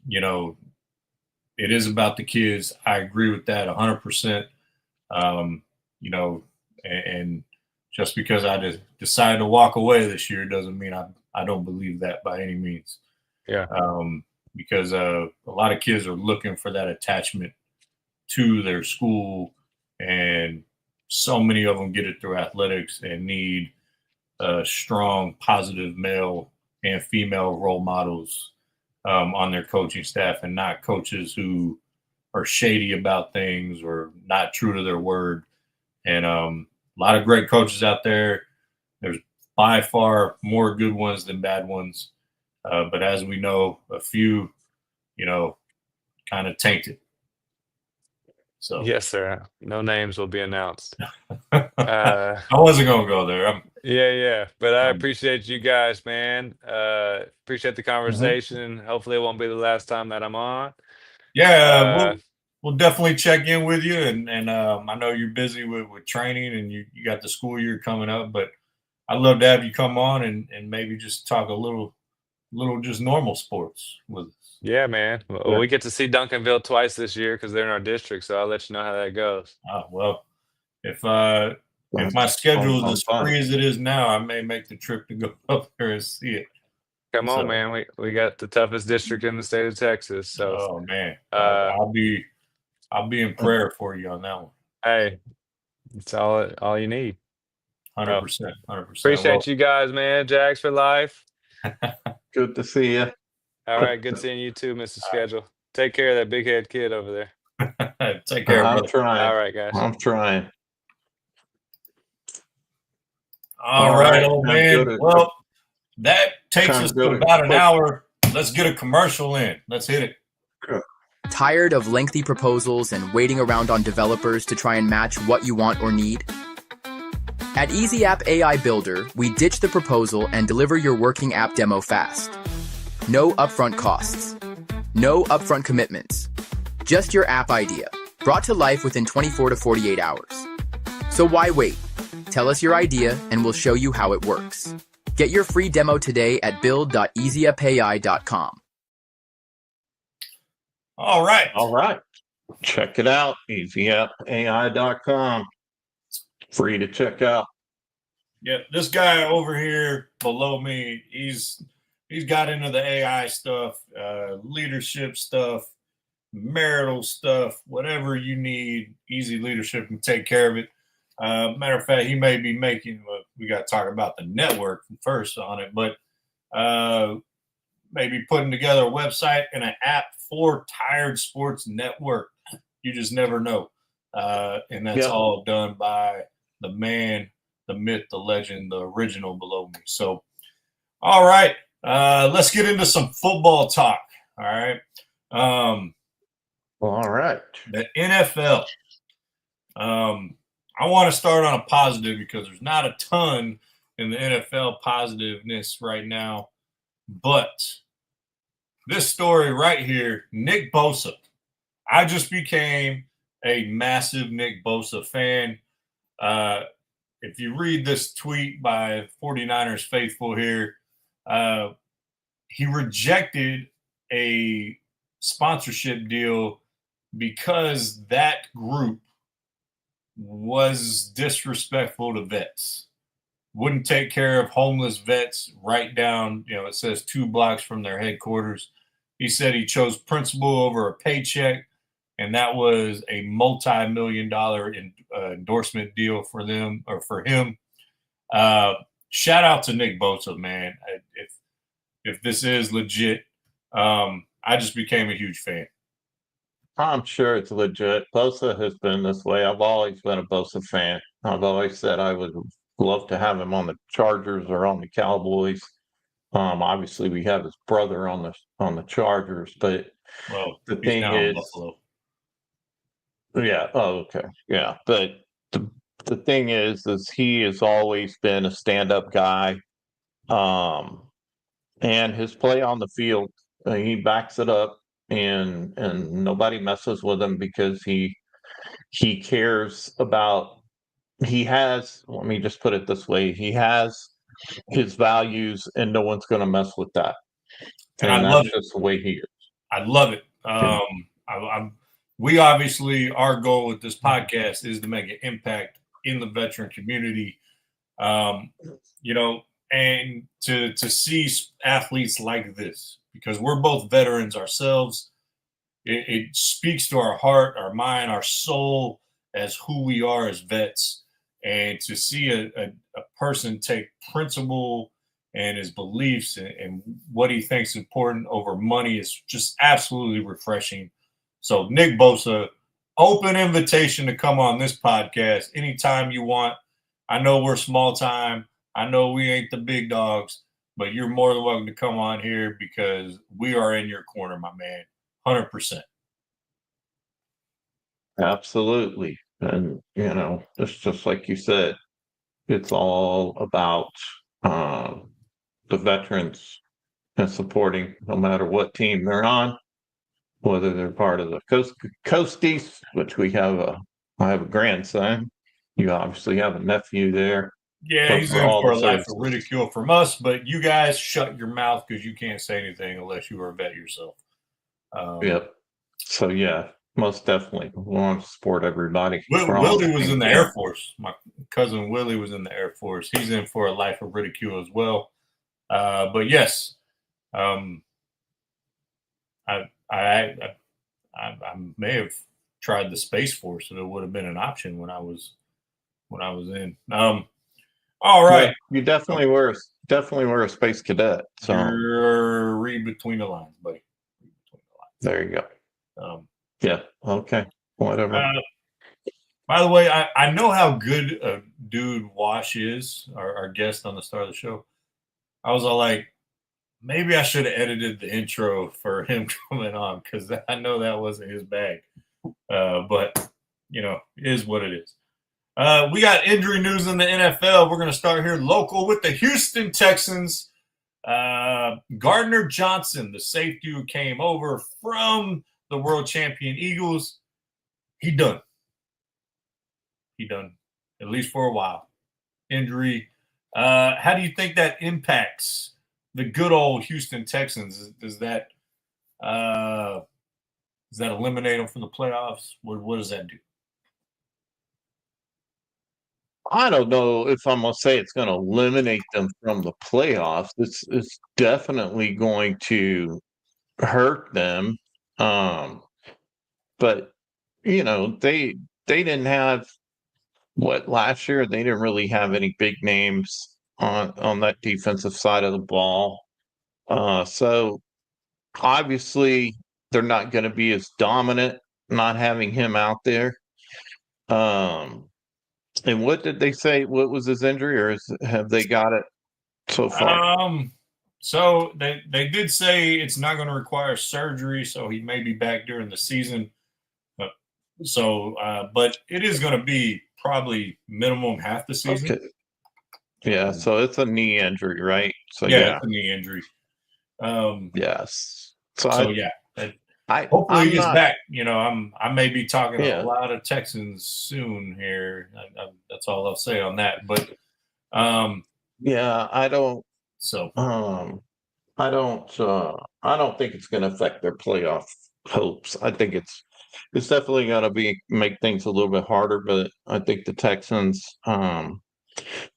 you know, it is about the kids. I agree with that 100%. You know, and just because I decided to walk away this year doesn't mean I don't believe that by any means. Yeah. Because a lot of kids are looking for that attachment to their school, and so many of them get it through athletics and need strong, positive male and female role models on their coaching staff, and not coaches who are shady about things or not true to their word. And a lot of great coaches out there. There's by far more good ones than bad ones. But as we know, a few, you know, kind of tainted. So Yes, sir. No names will be announced. I wasn't gonna go there. Yeah. But I appreciate you guys, man. Appreciate the conversation. Hopefully it won't be the last time that I'm on. Yeah, we'll definitely check in with you, and I know you're busy with training, and you got the school year coming up, but I'd love to have you come on and maybe just talk a little just normal sports with us. Yeah, man. Well, we get to see Duncanville twice this year because they're in our district, so I'll let you know how that goes. Well, if my schedule is as free as it is now, I may make the trip to go up there and see it. Come on, man. We got the toughest district in the state of Texas. So oh man. I'll be in prayer for you on that one. Hey, it's all you need. 100%. 100%. Appreciate you guys, man. Jags for life. Good to see you. All right, good seeing you too, Mr. Schedule. Take care of that big head kid over there. Take care, I'm brother. trying. All right, guys. I'm trying. All right, old man. Well, that takes us to about an hour. Let's get a commercial in. Let's hit it. Tired of lengthy proposals and waiting around on developers to try and match what you want or need? At Easy App AI Builder, we ditch the proposal and deliver your working app demo fast. No upfront costs. No upfront commitments. Just your app idea, brought to life within 24 to 48 hours. So why wait? Tell us your idea and we'll show you how it works. Get your free demo today at build.easyapai.com. All right. Check it out. easyapai.com. Free to check out. Yeah, this guy over here below me, he's got into the AI stuff, leadership stuff, marital stuff, whatever you need. Easy Leadership can take care of it. Matter of fact, he may be making. We got to talk about the network first on it, but maybe putting together a website and an app for Tired Sports Network. You just never know, and that's all done by the man, the myth, the legend, the original below me. So, all right, let's get into some football talk. All right. All right. The NFL. I want to start on a positive because there's not a ton in the NFL positiveness right now. But this story right here, Nick Bosa. I just became a massive Nick Bosa fan. If you read this tweet by 49ers faithful here, he rejected a sponsorship deal because that group was disrespectful to vets. Wouldn't take care of homeless vets right down, it says 2 blocks from their headquarters. He said he chose principle over a paycheck, and that was a multi-million-dollar endorsement deal for them or for him. Shout out to Nick Bosa, man. If this is legit, I just became a huge fan. I'm sure it's legit. Bosa has been this way. I've always been a Bosa fan. I've always said I would love to have him on the Chargers or on the Cowboys. Obviously, we have his brother on the Chargers, but the thing is, Buffalo. Yeah. Oh, okay. Yeah, but the thing is he has always been a stand-up guy, and his play on the field, he backs it up. And nobody messes with him because he cares about he has, let me just put it this way, he has his values and no one's going to mess with that. And I And love that's it. just the way he is. I love it. Yeah. We obviously, our goal with this podcast is to make an impact in the veteran community. You know, and to see athletes like this, because we're both veterans ourselves, it speaks to our heart, our mind, our soul as who we are as vets. And to see a person take principle and his beliefs and what he thinks important over money is just absolutely refreshing. So, Nick Bosa, open invitation to come on this podcast anytime you want. I know we're small time. I know we ain't the big dogs, but you're more than welcome to come on here because we are in your corner, my man. 100%. Absolutely. And, you know, it's just like you said, it's all about the veterans and supporting no matter what team they're on, whether they're part of the Coasties, which I have a grandson. You obviously have a nephew there. Yeah, But he's for in all for the a life of services. ridicule from us, but you guys shut your mouth because you can't say anything unless you are a vet yourself. Yep. So yeah, most definitely. We want to support everybody. for all Willie was we in the can. Air Force. My cousin Willie was in the Air Force. He's in for a life of ridicule as well. But yes, I may have tried the Space Force, and it would have been an option when I was in. All right, Yeah, you definitely were a space cadet. So you're read between the lines, buddy. Read between there you go. the lines. Yeah. Okay. Whatever. By the way, I know how good a dude Wash is, our guest on the start of the show. I was all like, maybe I should have edited the intro for him coming on because I know that wasn't his bag. But, you know, it is what it is. We got injury news in the NFL. We're going to start here local with the Houston Texans. Gardner Johnson, the safety who came over from the world champion Eagles, he done, at least for a while. Injury. How do you think that impacts the good old Houston Texans? Does that eliminate them from the playoffs? What does that do? I don't know if I'm gonna say it's gonna eliminate them from the playoffs. It's definitely going to hurt them. But you know, they didn't have what last year, they didn't really have any big names on that defensive side of the ball. So obviously they're not going to be as dominant not having him out there. And what did they say? What was his injury, or have they got it so far? So they did say it's not going to require surgery, so he may be back during the season. But it is going to be probably minimum half the season. Okay. Yeah, so it's a knee injury, right? So yeah. It's a knee injury. Yes. Hopefully he gets back. You know, I may be talking a lot of Texans soon here. That's all I'll say on that. But I don't. So I don't think it's going to affect their playoff hopes. I think it's definitely going to make things a little bit harder. But I think the Texans are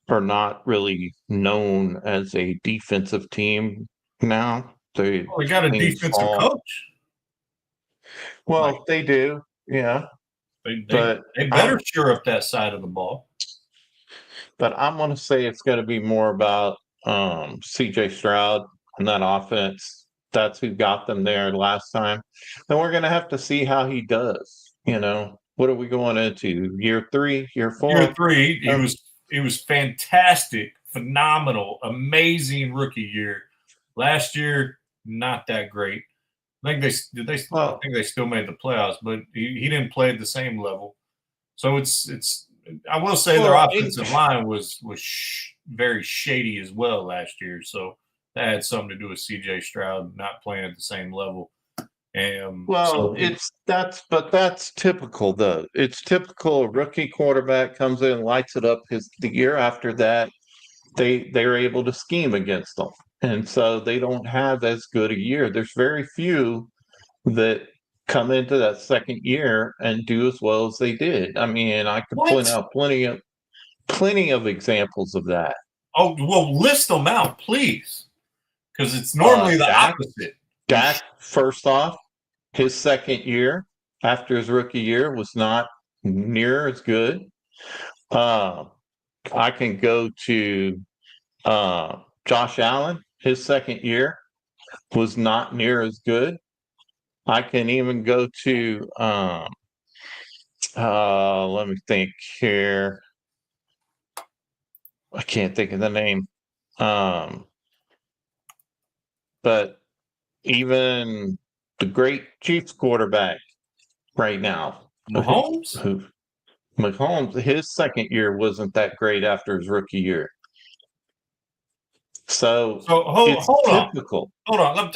not really known as a defensive team now. We got a defensive coach. Well, they do, yeah. They better shore up that side of the ball. But I'm going to say it's going to be more about C.J. Stroud and that offense. That's who got them there last time. And we're going to have to see how he does. You know, what are we going into? Year 3, year 4? Year 3. He was fantastic, phenomenal, amazing rookie year. Last year, not that great. I think they still made the playoffs, but he didn't play at the same level. So it's I will say their offensive line was very shady as well last year. So that had something to do with C.J. Stroud not playing at the same level. Well, that's typical though. It's typical. A rookie quarterback comes in and lights it up. The year after that, they're able to scheme against them, and so they don't have as good a year. There's very few that come into that second year and do as well as they did. I mean, I could point out plenty of examples of that. Oh, well, list them out, please, because it's normally the opposite. Dak, first off, his second year after his rookie year was not near as good. I can go to Josh Allen. His second year was not near as good. I can even go to let me think here. I can't think of the name. But even the great Chiefs quarterback right now, Mahomes, his second year wasn't that great after his rookie year. So hold typical. on.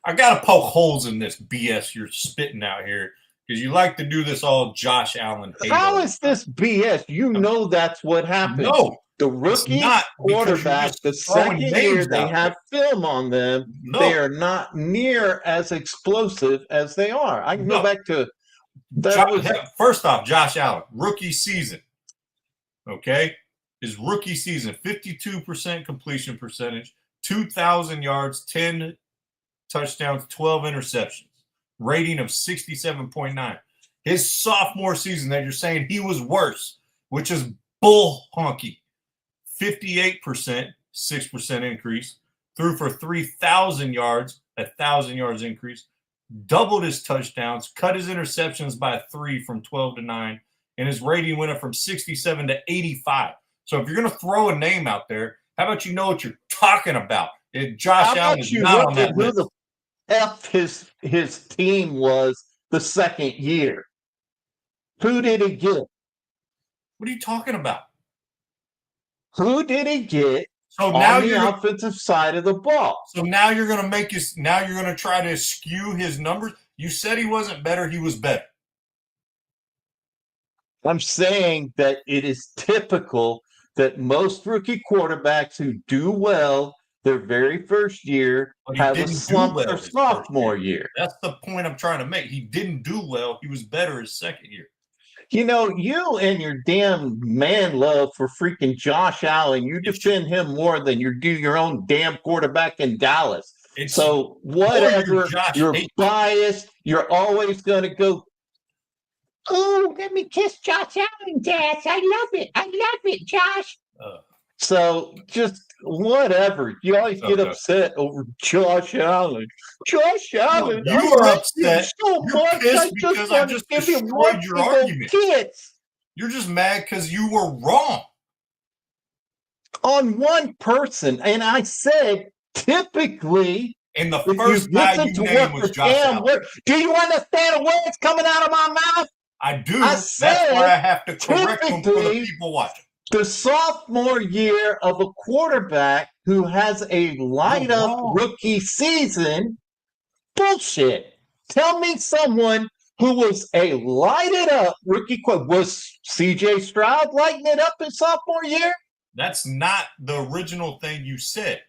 I got to poke holes in this BS you're spitting out here because you like to do this all Josh Allen. How is this BS? You know that's what happened. No. The rookie quarterback, the second year they have film on them, they are not near as explosive as they are. I can go back to that. First off, Josh Allen, rookie season. Okay? His rookie season, 52% completion percentage, 2,000 yards, 10 touchdowns, 12 interceptions, rating of 67.9. His sophomore season that you're saying he was worse, which is bull honky. 58%, 6% increase, threw for 3,000 yards, 1,000 yards increase, doubled his touchdowns, cut his interceptions by 3 from 12 to 9, and his rating went up from 67 to 85. So if you're going to throw a name out there, how about you know what you're talking about? Josh Allen is not on that list. Who the F his team was the second year? Who did he get? What are you talking about? Who did he get on the offensive side of the ball? So now you're going to try to skew his numbers. You said he wasn't better. He was better. I'm saying that it is typical that most rookie quarterbacks who do well their very first year have a slump their sophomore year. That's the point I'm trying to make. He didn't do well. He was better his second year. You know, you and your damn man love for freaking Josh Allen, you defend him more than you do your own damn quarterback in Dallas. So whatever, you're biased, you're always going to go, oh, let me kiss Josh Allen, Dad. I love it, Josh. So just whatever. You always get upset over Josh Allen. Josh Allen, you are upset so much. Because I just destroyed your argument. You're just mad because you were wrong on one person, and I said typically. And the first guy you named was Josh Allen. Do you understand the words coming out of my mouth? I do. That's why I have to correct them for the people watching. The sophomore year of a quarterback who has a light-up rookie season, bullshit. Tell me someone who was a lighted-up rookie quarterback. Was C.J. Stroud lighting it up his sophomore year? That's not the original thing you said.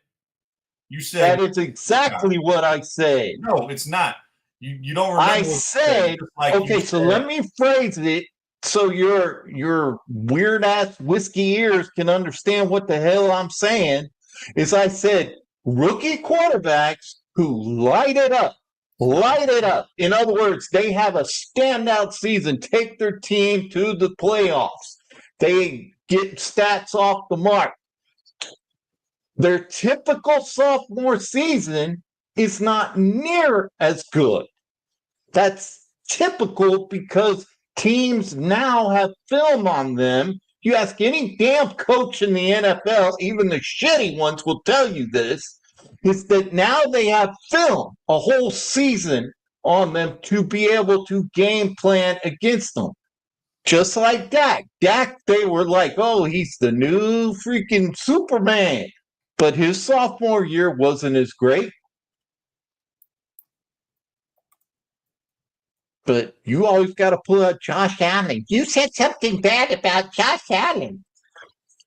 You said that is exactly what I said. No, it's not. You don't remember. I said, okay, so let me phrase it so your weird ass whiskey ears can understand what the hell I'm saying. Is I said rookie quarterbacks who light it up. In other words, they have a standout season, take their team to the playoffs. They get stats off the mark. Their typical sophomore season is not near as good. That's typical because teams now have film on them. You ask any damn coach in the NFL, even the shitty ones will tell you this, is that now they have film, a whole season on them to be able to game plan against them. Just like Dak. Dak, they were like, oh, he's the new freaking Superman. But his sophomore year wasn't as great. But you always got to pull out Josh Allen. You said something bad about Josh Allen.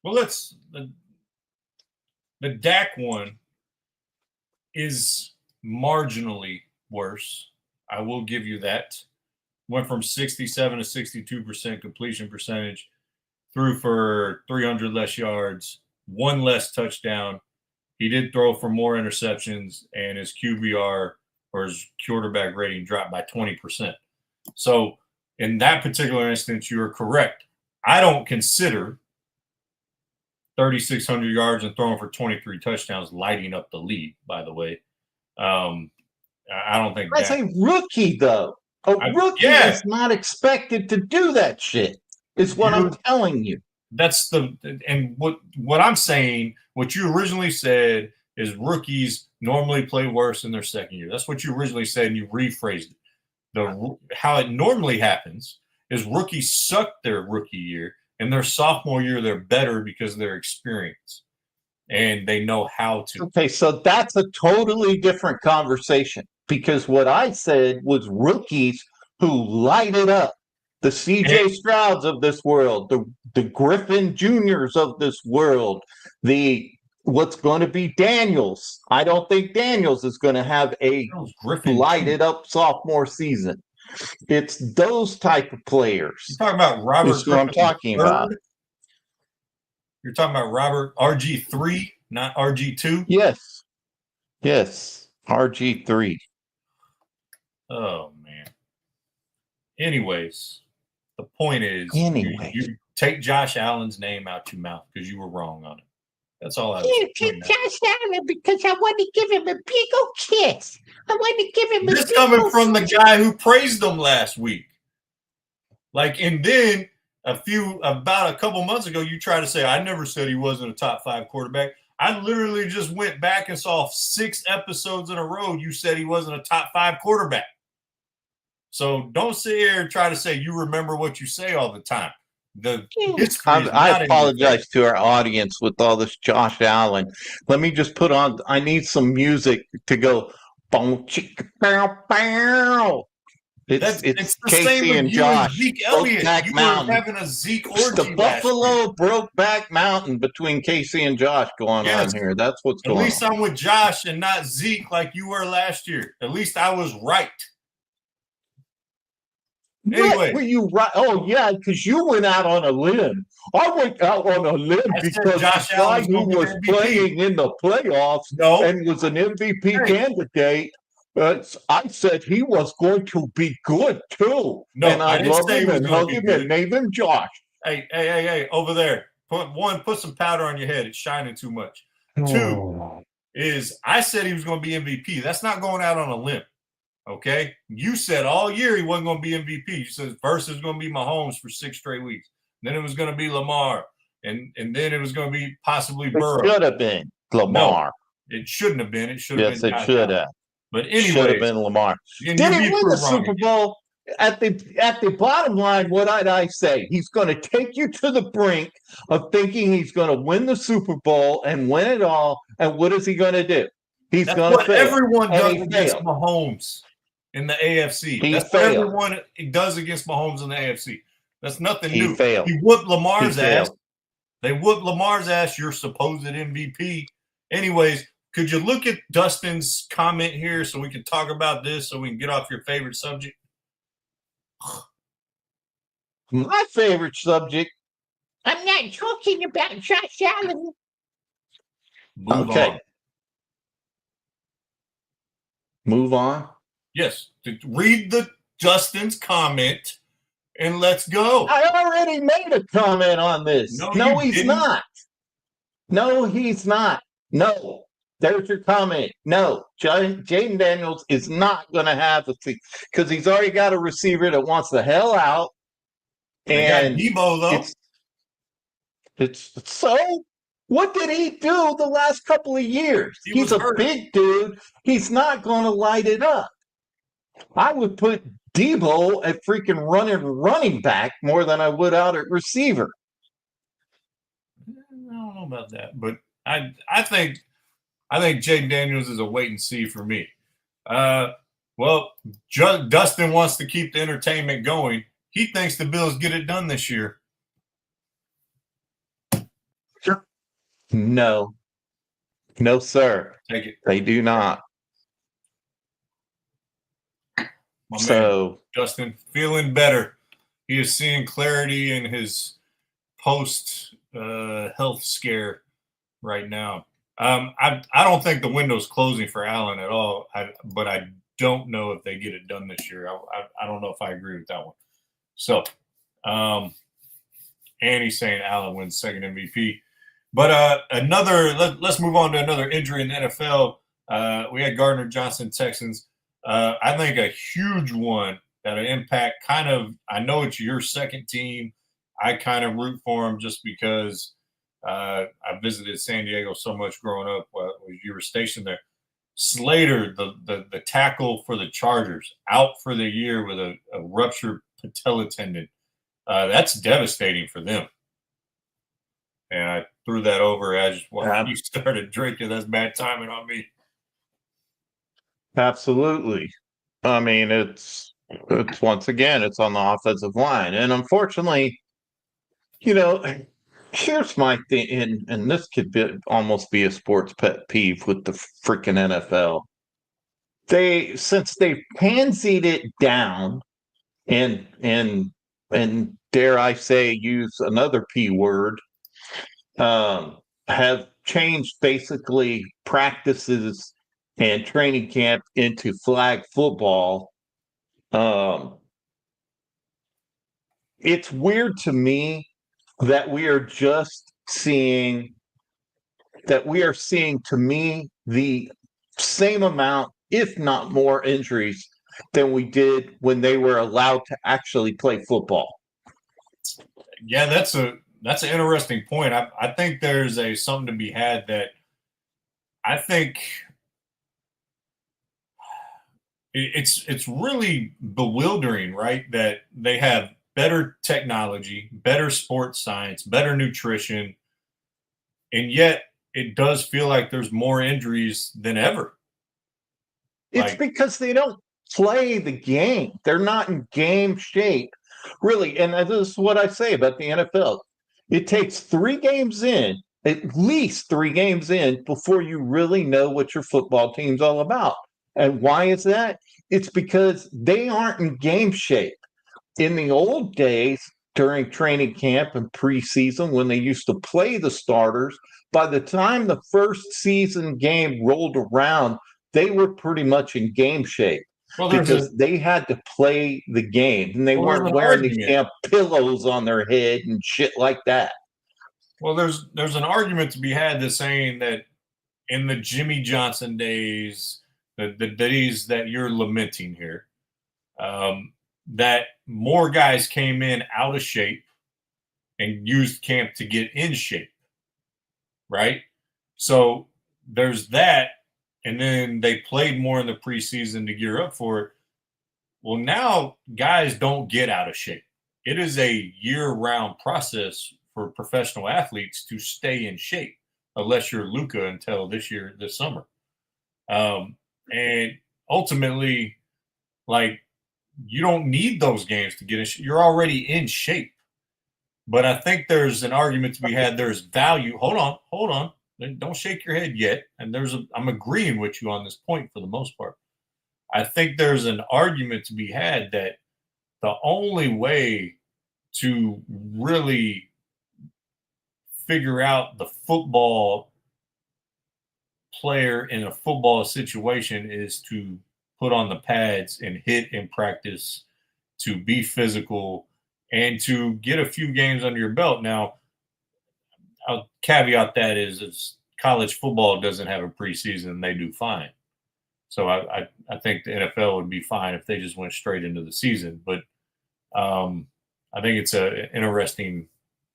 Well, the Dak one is marginally worse. I will give you that. Went from 67 to 62% completion percentage, threw for 300 less yards, one less touchdown. He did throw for more interceptions, and his QBR or his quarterback rating dropped by 20%. So in that particular instance, you're correct. I don't consider 3,600 yards and throwing for 23 touchdowns lighting up the league, by the way. I don't think That's a rookie, though. A rookie is not expected to do that shit, is what I'm telling you. That's what I'm saying, what you originally said is rookies normally play worse in their second year. That's what you originally said, and you rephrased it. How it normally happens is rookies suck their rookie year, and their sophomore year they're better because of their experience and they know how to. Okay, so that's a totally different conversation, because what I said was rookies who light it up. The CJ Strouds of this world, the Griffin Juniors of this world, what's going to be Daniels. I don't think Daniels is going to have a lighted up sophomore season. It's those type of players. You're talking about Robert. That's what I'm talking about. You're talking about Robert RG3, not RG2? Yes. Yes. RG3. Oh, man. Anyways, the point is, you take Josh Allen's name out your mouth because you were wrong on it. That's all I was You take Josh Allen because I want to give him a big old kiss. I want to give him a This coming from the guy who praised him last week. And then about a couple months ago, you tried to say, I never said he wasn't a top 5 quarterback. I literally just went back and saw 6 episodes in a row. You said he wasn't a top 5 quarterback. So don't sit here and try to say you remember what you say all the time. I apologize to our audience with all this Josh Allen. Let me just put on, I need some music to go, boom, chicka, bow, bow. It's Casey and Josh. Zeke Elliott. You were having a Zeke orgy. The Buffalo Brokeback Mountain between Casey and Josh going on here. That's what's going on. At least I'm with Josh and not Zeke like you were last year. At least I was right. Anyway, were you right? Oh yeah, because you went out on a limb. I went out on a limb because Josh the guy Allen who was playing in the playoffs and was an MVP candidate, I said he was going to be good too. No, and I didn't love say him he was and gonna hug be him good. and name him Josh. Hey, over there. Put some powder on your head. It's shining too much. 2 is I said he was going to be MVP. That's not going out on a limb. Okay, you said all year he wasn't going to be MVP. You said first it was going to be Mahomes for 6 straight weeks. Then it was going to be Lamar, and then it was going to be possibly Burrow. It should have been Lamar. No, it shouldn't have been. It should have been. Yes, it should have. But anyway, should have been Lamar. Did he win the Super Bowl? At the bottom line, what did I say? He's going to take you to the brink of thinking he's going to win the Super Bowl and win it all. And what is he going to do? He's going to fail. Everyone does against Mahomes in the AFC. That's what everyone does against Mahomes in the AFC. That's nothing new. Failed. He whooped Lamar's ass. They whooped Lamar's ass, your supposed MVP. Anyways, could you look at Dustin's comment here so we can talk about this so we can get off your favorite subject? My favorite subject. I'm not talking about Josh Allen. Move on. Yes. Read Justin's comment and let's go. I already made a comment on this. No, he's not. No, he's not. No. There's your comment. No, Jaden Daniels is not going to have because he's already got a receiver that wants the hell out. And they got Debo, though. It's so. What did he do the last couple of years? He's a big dude. He's not going to light it up. I would put Debo at freaking running back more than I would out at receiver. I don't know about that, but I think Jaden Daniels is a wait and see for me. Well, Dustin wants to keep the entertainment going. He thinks the Bills get it done this year. No. No, sir. Take it. They do not. My So, man, Dustin, feeling better. He is seeing clarity in his post health scare right now. I don't think the window's closing for Allen at all. But I don't know if they get it done this year. I don't know if I agree with that one. So, and he's saying Allen wins second MVP. But let's move on to another injury in the NFL. We had Gardner Johnson, Texans. I think a huge one that'll impact I know it's your second team. I kind of root for him just because I visited San Diego so much growing up when you were stationed there. Slater, the tackle for the Chargers, out for the year with a ruptured patella tendon. That's devastating for them. And I threw that over as you started drinking. That's bad timing on me. absolutely. I mean, it's once again, it's on the offensive line. And unfortunately, here's my thing, and this could almost be a sports pet peeve with the freaking NFL. Since they pansied it down and dare I say use another P word, have changed basically practices and training camp into flag football. It's weird to me that we are seeing to me the same amount, if not more, injuries than we did when they were allowed to actually play football. Yeah, that's an interesting point. I think there's something to be had that I think it's really bewildering, right? That they have better technology, better sports science, better nutrition, and yet it does feel like there's more injuries than ever. It's because they don't play the game. They're not in game shape, really. And this is what I say about the NFL. It takes 3 games in, at least 3 games in, before you really know what your football team's all about. And why is that? It's because they aren't in game shape. In the old days, during training camp and preseason, when they used to play the starters, by the time the first season game rolled around, they were pretty much in game shape because they had to play the game, and they weren't wearing these damn pillows on their head and shit like that. Well, there's an argument to be had that's saying that in the Jimmy Johnson days, the days that you're lamenting here, that more guys came in out of shape and used camp to get in shape, right? So there's that, and then they played more in the preseason to gear up for it. Well, now guys don't get out of shape. It is a year-round process for professional athletes to stay in shape, unless you're Luka until this summer. And ultimately, you don't need those games to get in shape. You're already in shape. But I think there's an argument to be had. There's value. Hold on. Don't shake your head yet. And I'm agreeing with you on this point for the most part. I think there's an argument to be had that the only way to really figure out the football player in a football situation is to put on the pads and hit in practice, to be physical, and to get a few games under your belt. Now, I'll caveat that is college football doesn't have a preseason, and they do fine. So I think the NFL would be fine if they just went straight into the season. But I think it's an interesting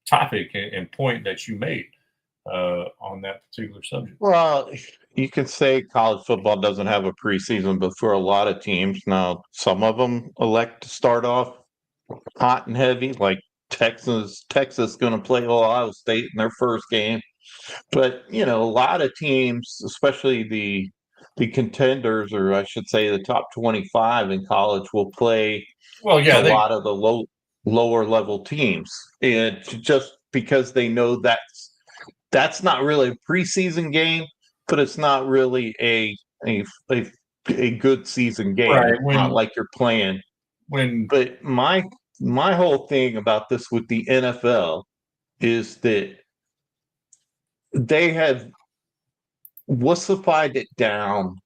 topic and point that you made on that particular subject. Well, you could say college football doesn't have a preseason, but for a lot of teams now, some of them elect to start off hot and heavy, like Texas going to play Ohio State in their first game. But, a lot of teams, especially the the contenders, or I should say the top 25 in college, will play Well, yeah, a lot of the lower level teams. And just because they know that's not really a preseason game, but it's not really a good season game. right. It's not like you're playing. But my whole thing about this with the NFL is that they have wussified it down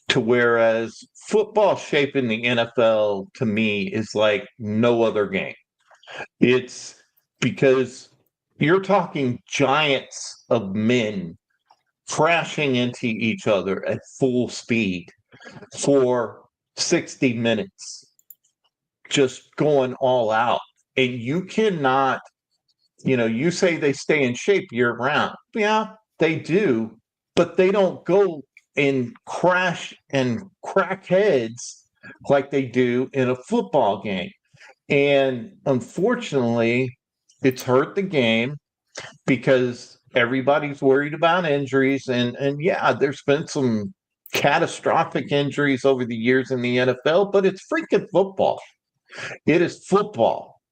to whereas football shaping the NFL to me is like no other game. It's because you're talking giants of men crashing into each other at full speed for 60 minutes, just going all out. And you cannot, you say they stay in shape year round. Yeah, they do, but they don't go and crash and crack heads like they do in a football game. And unfortunately, it's hurt the game because everybody's worried about injuries. And yeah, there's been some catastrophic injuries over the years in the NFL, but it's freaking football. It is football.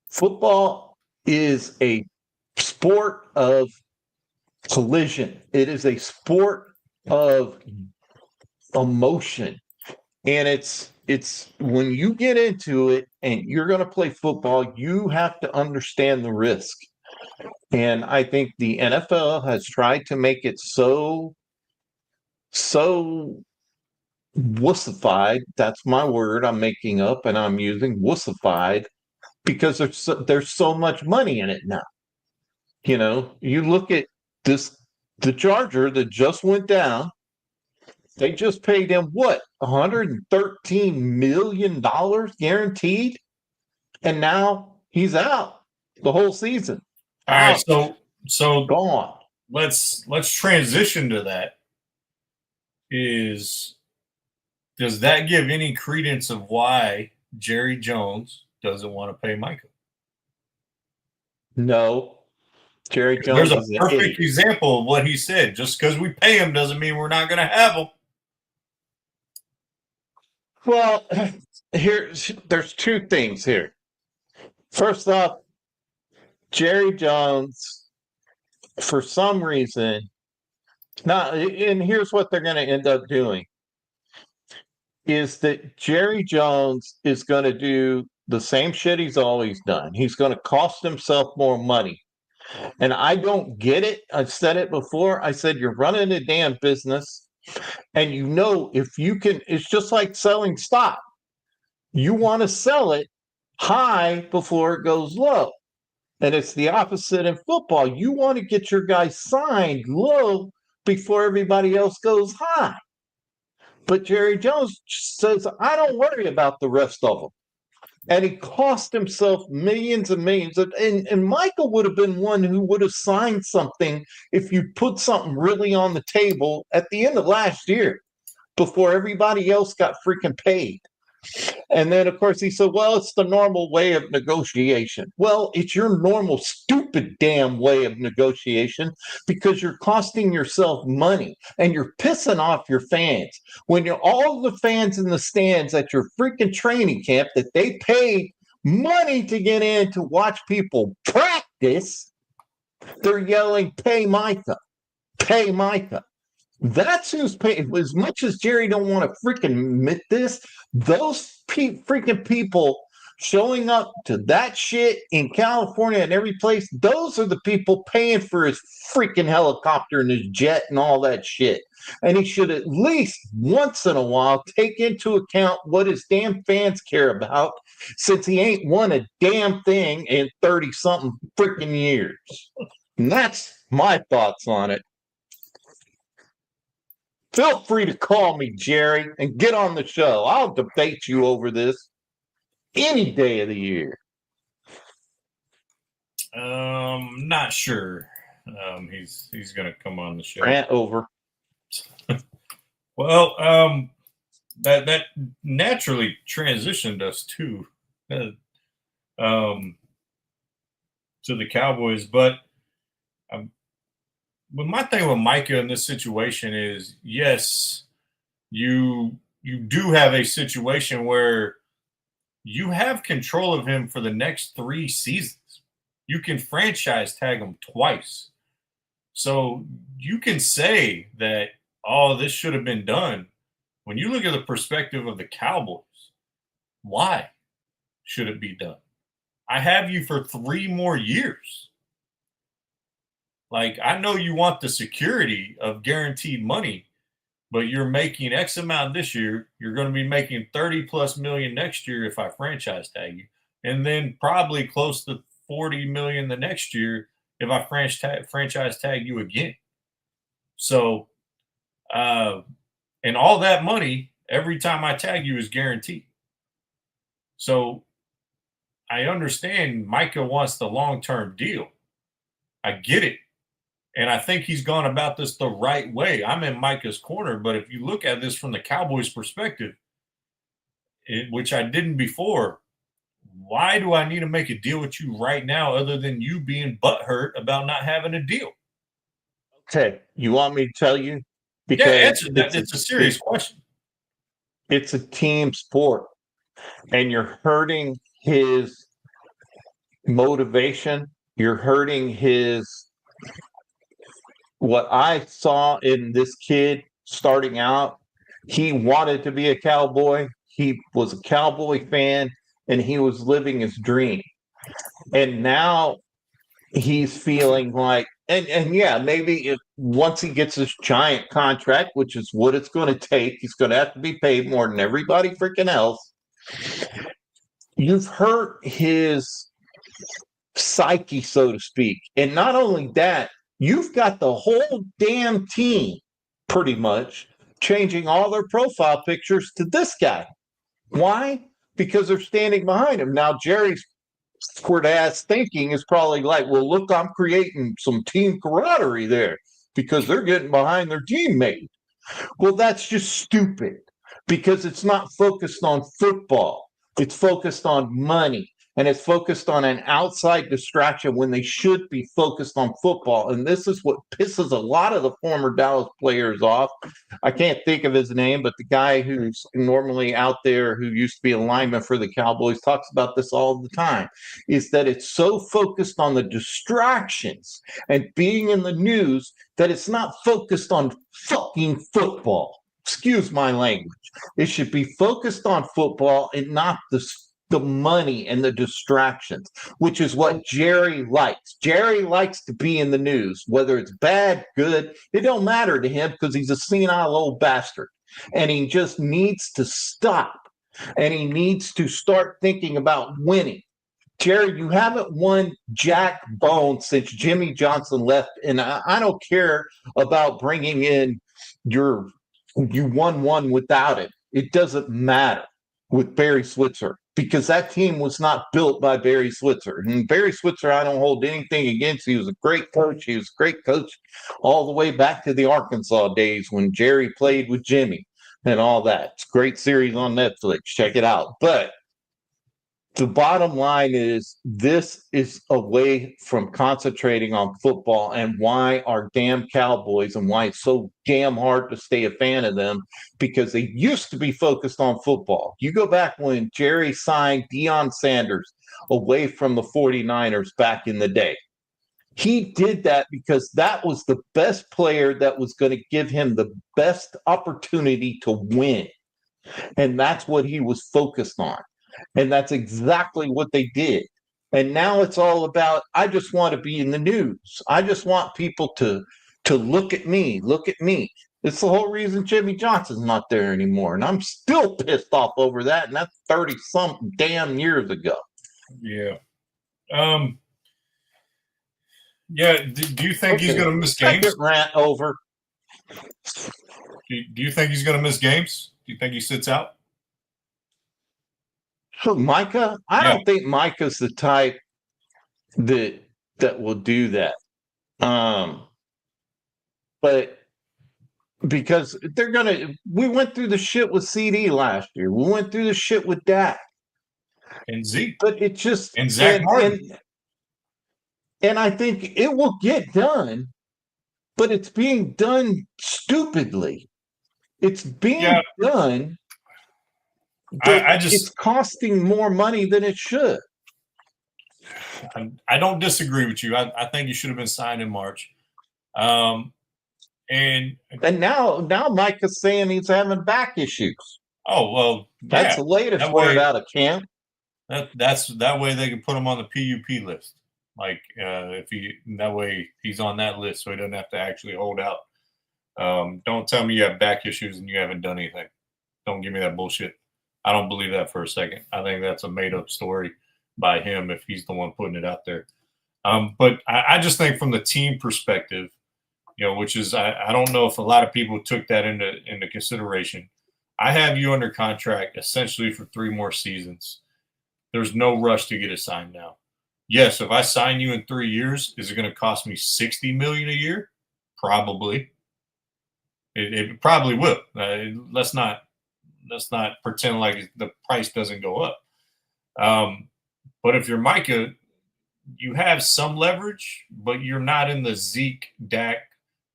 Football is a sport of collision. It is a sport of emotion. And it's when you get into it and you're going to play football, you have to understand the risk. And I think the NFL has tried to make it so wussified. That's my word I'm making up and I'm using, wussified, because there's so much money in it now. You look at the Charger that just went down. They just paid him what, $113 million guaranteed, and now he's out the whole season. All right, so gone. Let's transition to that. Does that give any credence of why Jerry Jones doesn't want to pay Micah? No. Jerry Jones. There's a perfect example of what he said. Just because we pay him doesn't mean we're not going to have him. Well, there's two things here. First off, Jerry Jones, for some reason, and here's what they're going to end up doing, is that Jerry Jones is going to do the same shit he's always done. He's going to cost himself more money. And I don't get it. I've said it before. I said, you're running a damn business. And if you can, it's just like selling stock. You want to sell it high before it goes low. And it's the opposite in football. You want to get your guys signed low before everybody else goes high. But Jerry Jones says, I don't worry about the rest of them. And he cost himself millions and millions. And Michael would have been one who would have signed something if you put something really on the table at the end of last year before everybody else got freaking paid. And then, of course, he said, well, it's the normal way of negotiation. Well, it's your normal, stupid damn way of negotiation because you're costing yourself money and you're pissing off your fans. When you're all the fans in the stands at your freaking training camp that they paid money to get in to watch people practice, they're yelling, pay Micah, pay Micah. That's who's paying. As much as Jerry don't want to freaking admit this, those freaking people showing up to that shit in California and every place, those are the people paying for his freaking helicopter and his jet and all that shit. And he should at least once in a while take into account what his damn fans care about, since he ain't won a damn thing in 30-something freaking years. And that's my thoughts on it. Feel free to call me, Jerry, and get on the show. I'll debate you over this any day of the year. Not sure. He's going to come on the show. Rant over. Well, that naturally transitioned us to the Cowboys, but my thing with Micah in this situation is, yes, you do have a situation where you have control of him for the next 3 seasons. You can franchise tag him twice. So you can say that, oh, this should have been done. When you look at the perspective of the Cowboys, why should it be done? I have you for 3 more years. Like, I know you want the security of guaranteed money, but you're making X amount this year. You're going to be making 30 plus million next year if I franchise tag you, and then probably close to 40 million the next year if I franchise tag you again. So, and all that money every time I tag you is guaranteed. So I understand Micah wants the long-term deal. I get it. And I think he's gone about this the right way. I'm in Micah's corner, but if you look at this from the Cowboys' perspective, which I didn't before, why do I need to make a deal with you right now other than you being butthurt about not having a deal? Okay, you want me to tell you? Yeah, answer that. It's a serious question. It's a team sport, and you're hurting his motivation. You're hurting what I saw in this kid starting out. He wanted to be a Cowboy. He was a Cowboy fan, and he was living his dream. And now he's feeling like, and yeah, maybe once he gets this giant contract, which is what it's going to take, he's going to have to be paid more than everybody freaking else. You've hurt his psyche, so to speak. And not only that, you've got the whole damn team pretty much changing all their profile pictures to this guy. Why? Because they're standing behind him. Now, Jerry's squirt ass thinking is probably like, well, look, I'm creating some team camaraderie there because they're getting behind their teammate. Well, that's just stupid because it's not focused on football. It's focused on money, and it's focused on an outside distraction when they should be focused on football. And this is what pisses a lot of the former Dallas players off. I can't think of his name, but the guy who's normally out there who used to be a lineman for the Cowboys talks about this all the time, is that it's so focused on the distractions and being in the news that it's not focused on fucking football. Excuse my language. It should be focused on football and not the money and the distractions, which is what Jerry likes. Jerry likes to be in the news, whether it's bad, good, it don't matter to him because he's a senile old bastard. And he just needs to stop. And he needs to start thinking about winning. Jerry, you haven't won jack bone since Jimmy Johnson left. And I don't care about bringing in you won one without it. It doesn't matter with Barry Switzer because that team was not built by Barry Switzer. And Barry Switzer, I don't hold anything against. He was a great coach. He was a great coach all the way back to the Arkansas days when Jerry played with Jimmy and all that. It's a great series on Netflix. Check it out. But the bottom line is this is away from concentrating on football and why our damn Cowboys and why it's so damn hard to stay a fan of them because they used to be focused on football. You go back when Jerry signed Deion Sanders away from the 49ers back in the day. He did that because that was the best player that was going to give him the best opportunity to win. And that's what he was focused on. And that's exactly what they did. And now it's all about, I just want to be in the news. I just want people to look at me, look at me. It's the whole reason Jimmy Johnson's not there anymore. And I'm still pissed off over that. And that's 30-something damn years ago. Yeah. Yeah. Do you think he's going to miss games? Second rant over. Do you think he's going to miss games? Do you think he sits out? So Micah, I don't think Micah's the type that will do that. But because we went through the shit with CD last year. We went through the shit with Dak. And Zeke. But it just and Zach Martin. And I think it will get done, but it's being done stupidly. It's being done, but it's costing more money than it should. I don't disagree with you. I think you should have been signed in March. And now Micah's saying he's having back issues. Oh, well, that's the latest word out of camp. That way they can put him on the PUP list. Like that way he's on that list, so he doesn't have to actually hold out. Don't tell me you have back issues and you haven't done anything. Don't give me that bullshit. I don't believe that for a second. I think that's a made up story by him if he's the one putting it out there. But I just think from the team perspective, which is I don't know if a lot of people took that into consideration. I have you under contract essentially for 3 more seasons. There's no rush to get it signed now. Yes, if I sign you in 3 years, is it going to cost me $60 million a year? Probably. It probably will. Let's not pretend like the price doesn't go up. But if you're Micah, you have some leverage, but you're not in the Zeke, Dak,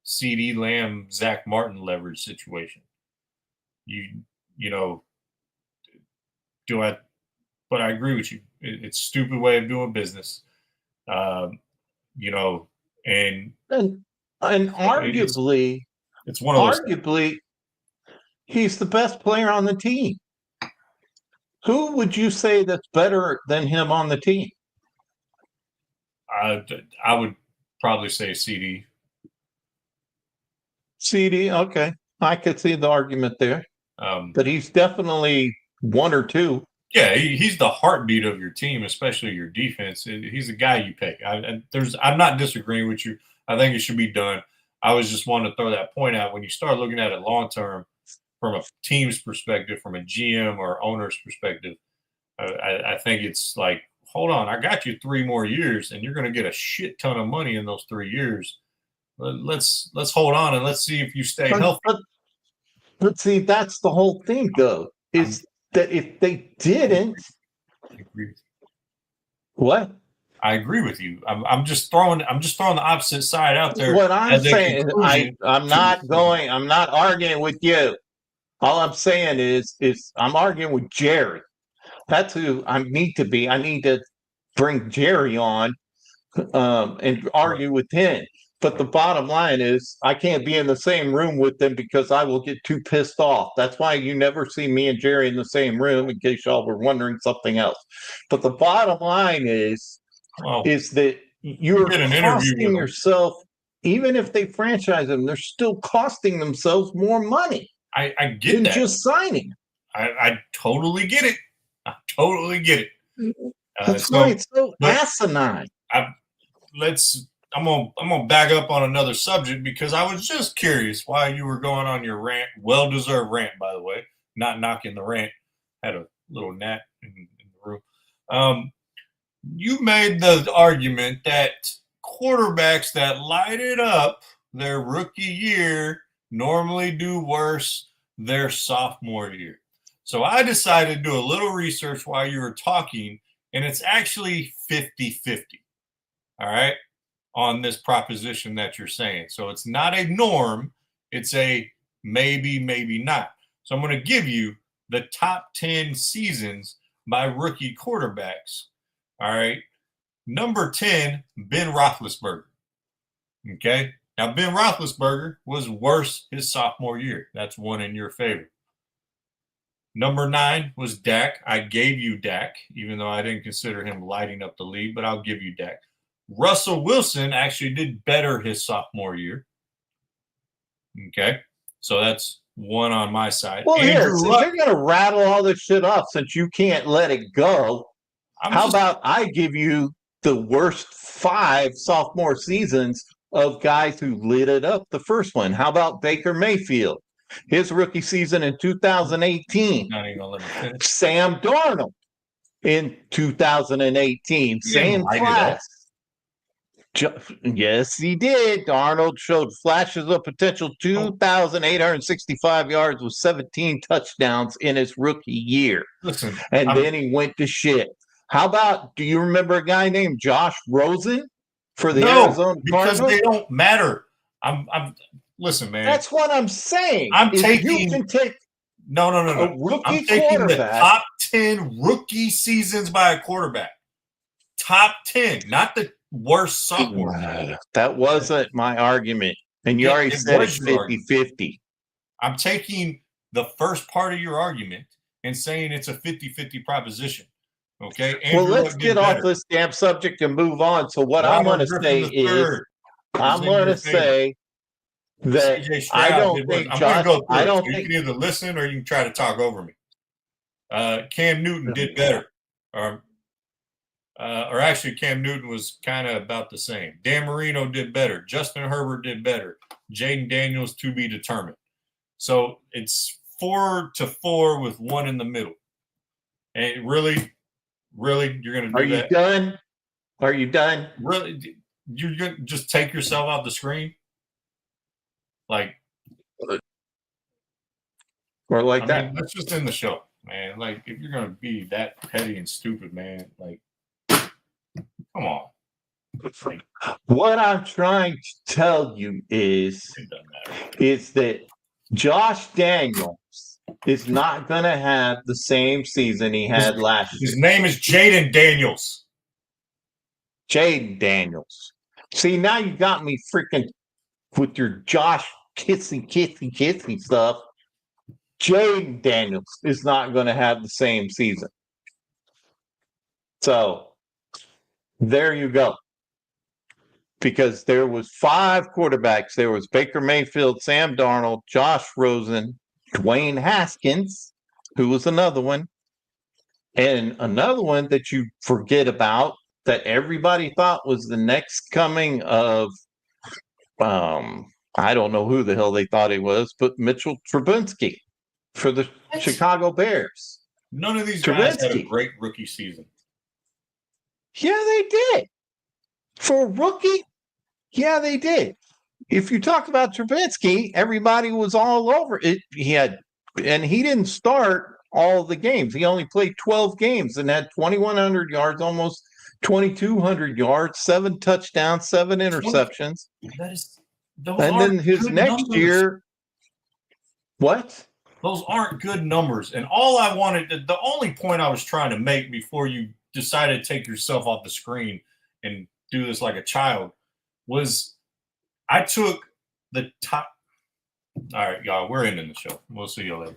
CeeDee Lamb, Zach Martin leverage situation. But I agree with you. It's a stupid way of doing business. And arguably, it's one of those. Arguably, he's the best player on the team. Who would you say that's better than him on the team? I would probably say CeeDee. CeeDee, okay. I could see the argument there. But he's definitely 1 or 2. Yeah, he's the heartbeat of your team, especially your defense. He's the guy you pick. I'm not disagreeing with you. I think it should be done. I was just wanting to throw that point out. When you start looking at it long term, from a team's perspective, from a GM or owner's perspective, I think it's like, hold on, I got you 3 more years, and you're going to get a shit ton of money in those 3 years. Let's hold on and let's see if you stay healthy. But see, that's the whole thing, though, is that if they didn't, I agree with you. What? I agree with you. I'm just throwing the opposite side out there. What I'm saying, I'm not arguing with you. All I'm saying is I'm arguing with Jerry. That's who I need to be. I need to bring Jerry on and argue with him. But the bottom line is I can't be in the same room with them because I will get too pissed off. That's why you never see me and Jerry in the same room, in case y'all were wondering something else. But the bottom line is that you're costing yourself, even if they franchise them, they're still costing themselves more money. I get that. Just signing. I totally get it. I totally get it. That's why it's so asinine. I'm gonna back up on another subject because I was just curious why you were going on your rant. Well-deserved rant, by the way. Not knocking the rant. Had a little gnat in the room. You made the argument that quarterbacks that light it up their rookie year normally do worse their sophomore year. So I decided to do a little research while you were talking, and it's actually 50-50. All right? On this proposition that you're saying. So it's not a norm. It's a maybe, maybe not. So I'm going to give you the top 10 seasons by rookie quarterbacks. All right. Number 10, Ben Roethlisberger. Okay. Now, Ben Roethlisberger was worse his sophomore year. That's one in your favor. Number 9 was Dak. I gave you Dak, even though I didn't consider him lighting up the league, but I'll give you Dak. Russell Wilson actually did better his sophomore year. Okay. So that's one on my side. Well, here, since you're going to rattle all this shit off since you can't let it go, how about I give you the worst 5 sophomore seasons of guys who lit it up the first one? How about Baker Mayfield? His rookie season in 2018. Not even gonna let me finish. Sam Darnold in 2018. Same class. Yes, he did. Darnold showed flashes of potential. 2,865 yards with 17 touchdowns in his rookie year. Listen, then he went to shit. How about, do you remember a guy named Josh Rosen for the Arizona because Cardinals? they don't matter. listen, man. That's what I'm saying. I'm If taking you can take no. a rookie I'm taking the quarterback. top 10 rookie seasons by a quarterback. Top 10, not the worst sophomore. That wasn't my argument. And you Yeah, already it said was it's your argument. 50-50. I'm taking the first part of your argument and saying it's a 50-50 proposition. Okay. Well, Andrew let's Luck get did off better. this damn subject and move on. So what I'm going Robert to Griffin say is, III I'm in going your to favor. say that CJ I Stroud don't did worse. think I'm going to Josh. go through I it. don't So you think. can either listen or you can try to talk over me. Cam Newton did better. Or actually, Cam Newton was kind of about the same. Dan Marino did better. Justin Herbert did better. Jaden Daniels to be determined. So it's 4-4 with one in the middle. And really, you're going to do Are you that? done? Are you done? Really, you're going to just take yourself off the screen? Like, Or like I that? mean, let's just end the show, man. Like, if you're going to be that petty and stupid, man, like, come on. Like, What I'm trying to tell you it doesn't matter. is that Josh Daniels is not going to have the same season he had last year. His name is Jaden Daniels. Jaden Daniels. See, now you got me freaking with your Josh kissy stuff. Jaden Daniels is not going to have the same season. So there you go. Because there was 5 quarterbacks. There was Baker Mayfield, Sam Darnold, Josh Rosen, Dwayne Haskins, who was another one, and another one that you forget about that everybody thought was the next coming of I don't know who the hell they thought he was, but Mitchell Trubisky for the Chicago Bears. None of these guys had a great rookie season. Yeah, they did. For a rookie, yeah, they did. If you talk about Trubisky, everybody was all over it. And he didn't start all the games. He only played 12 games and had 2,100 yards, almost 2,200 yards, 7 touchdowns, 7 interceptions. And then his next year, what? Those aren't good numbers. And all I wanted, the only point I was trying to make before you decided to take yourself off the screen and do this like a child was I took the top. All right, y'all, we're ending the show. We'll see you later.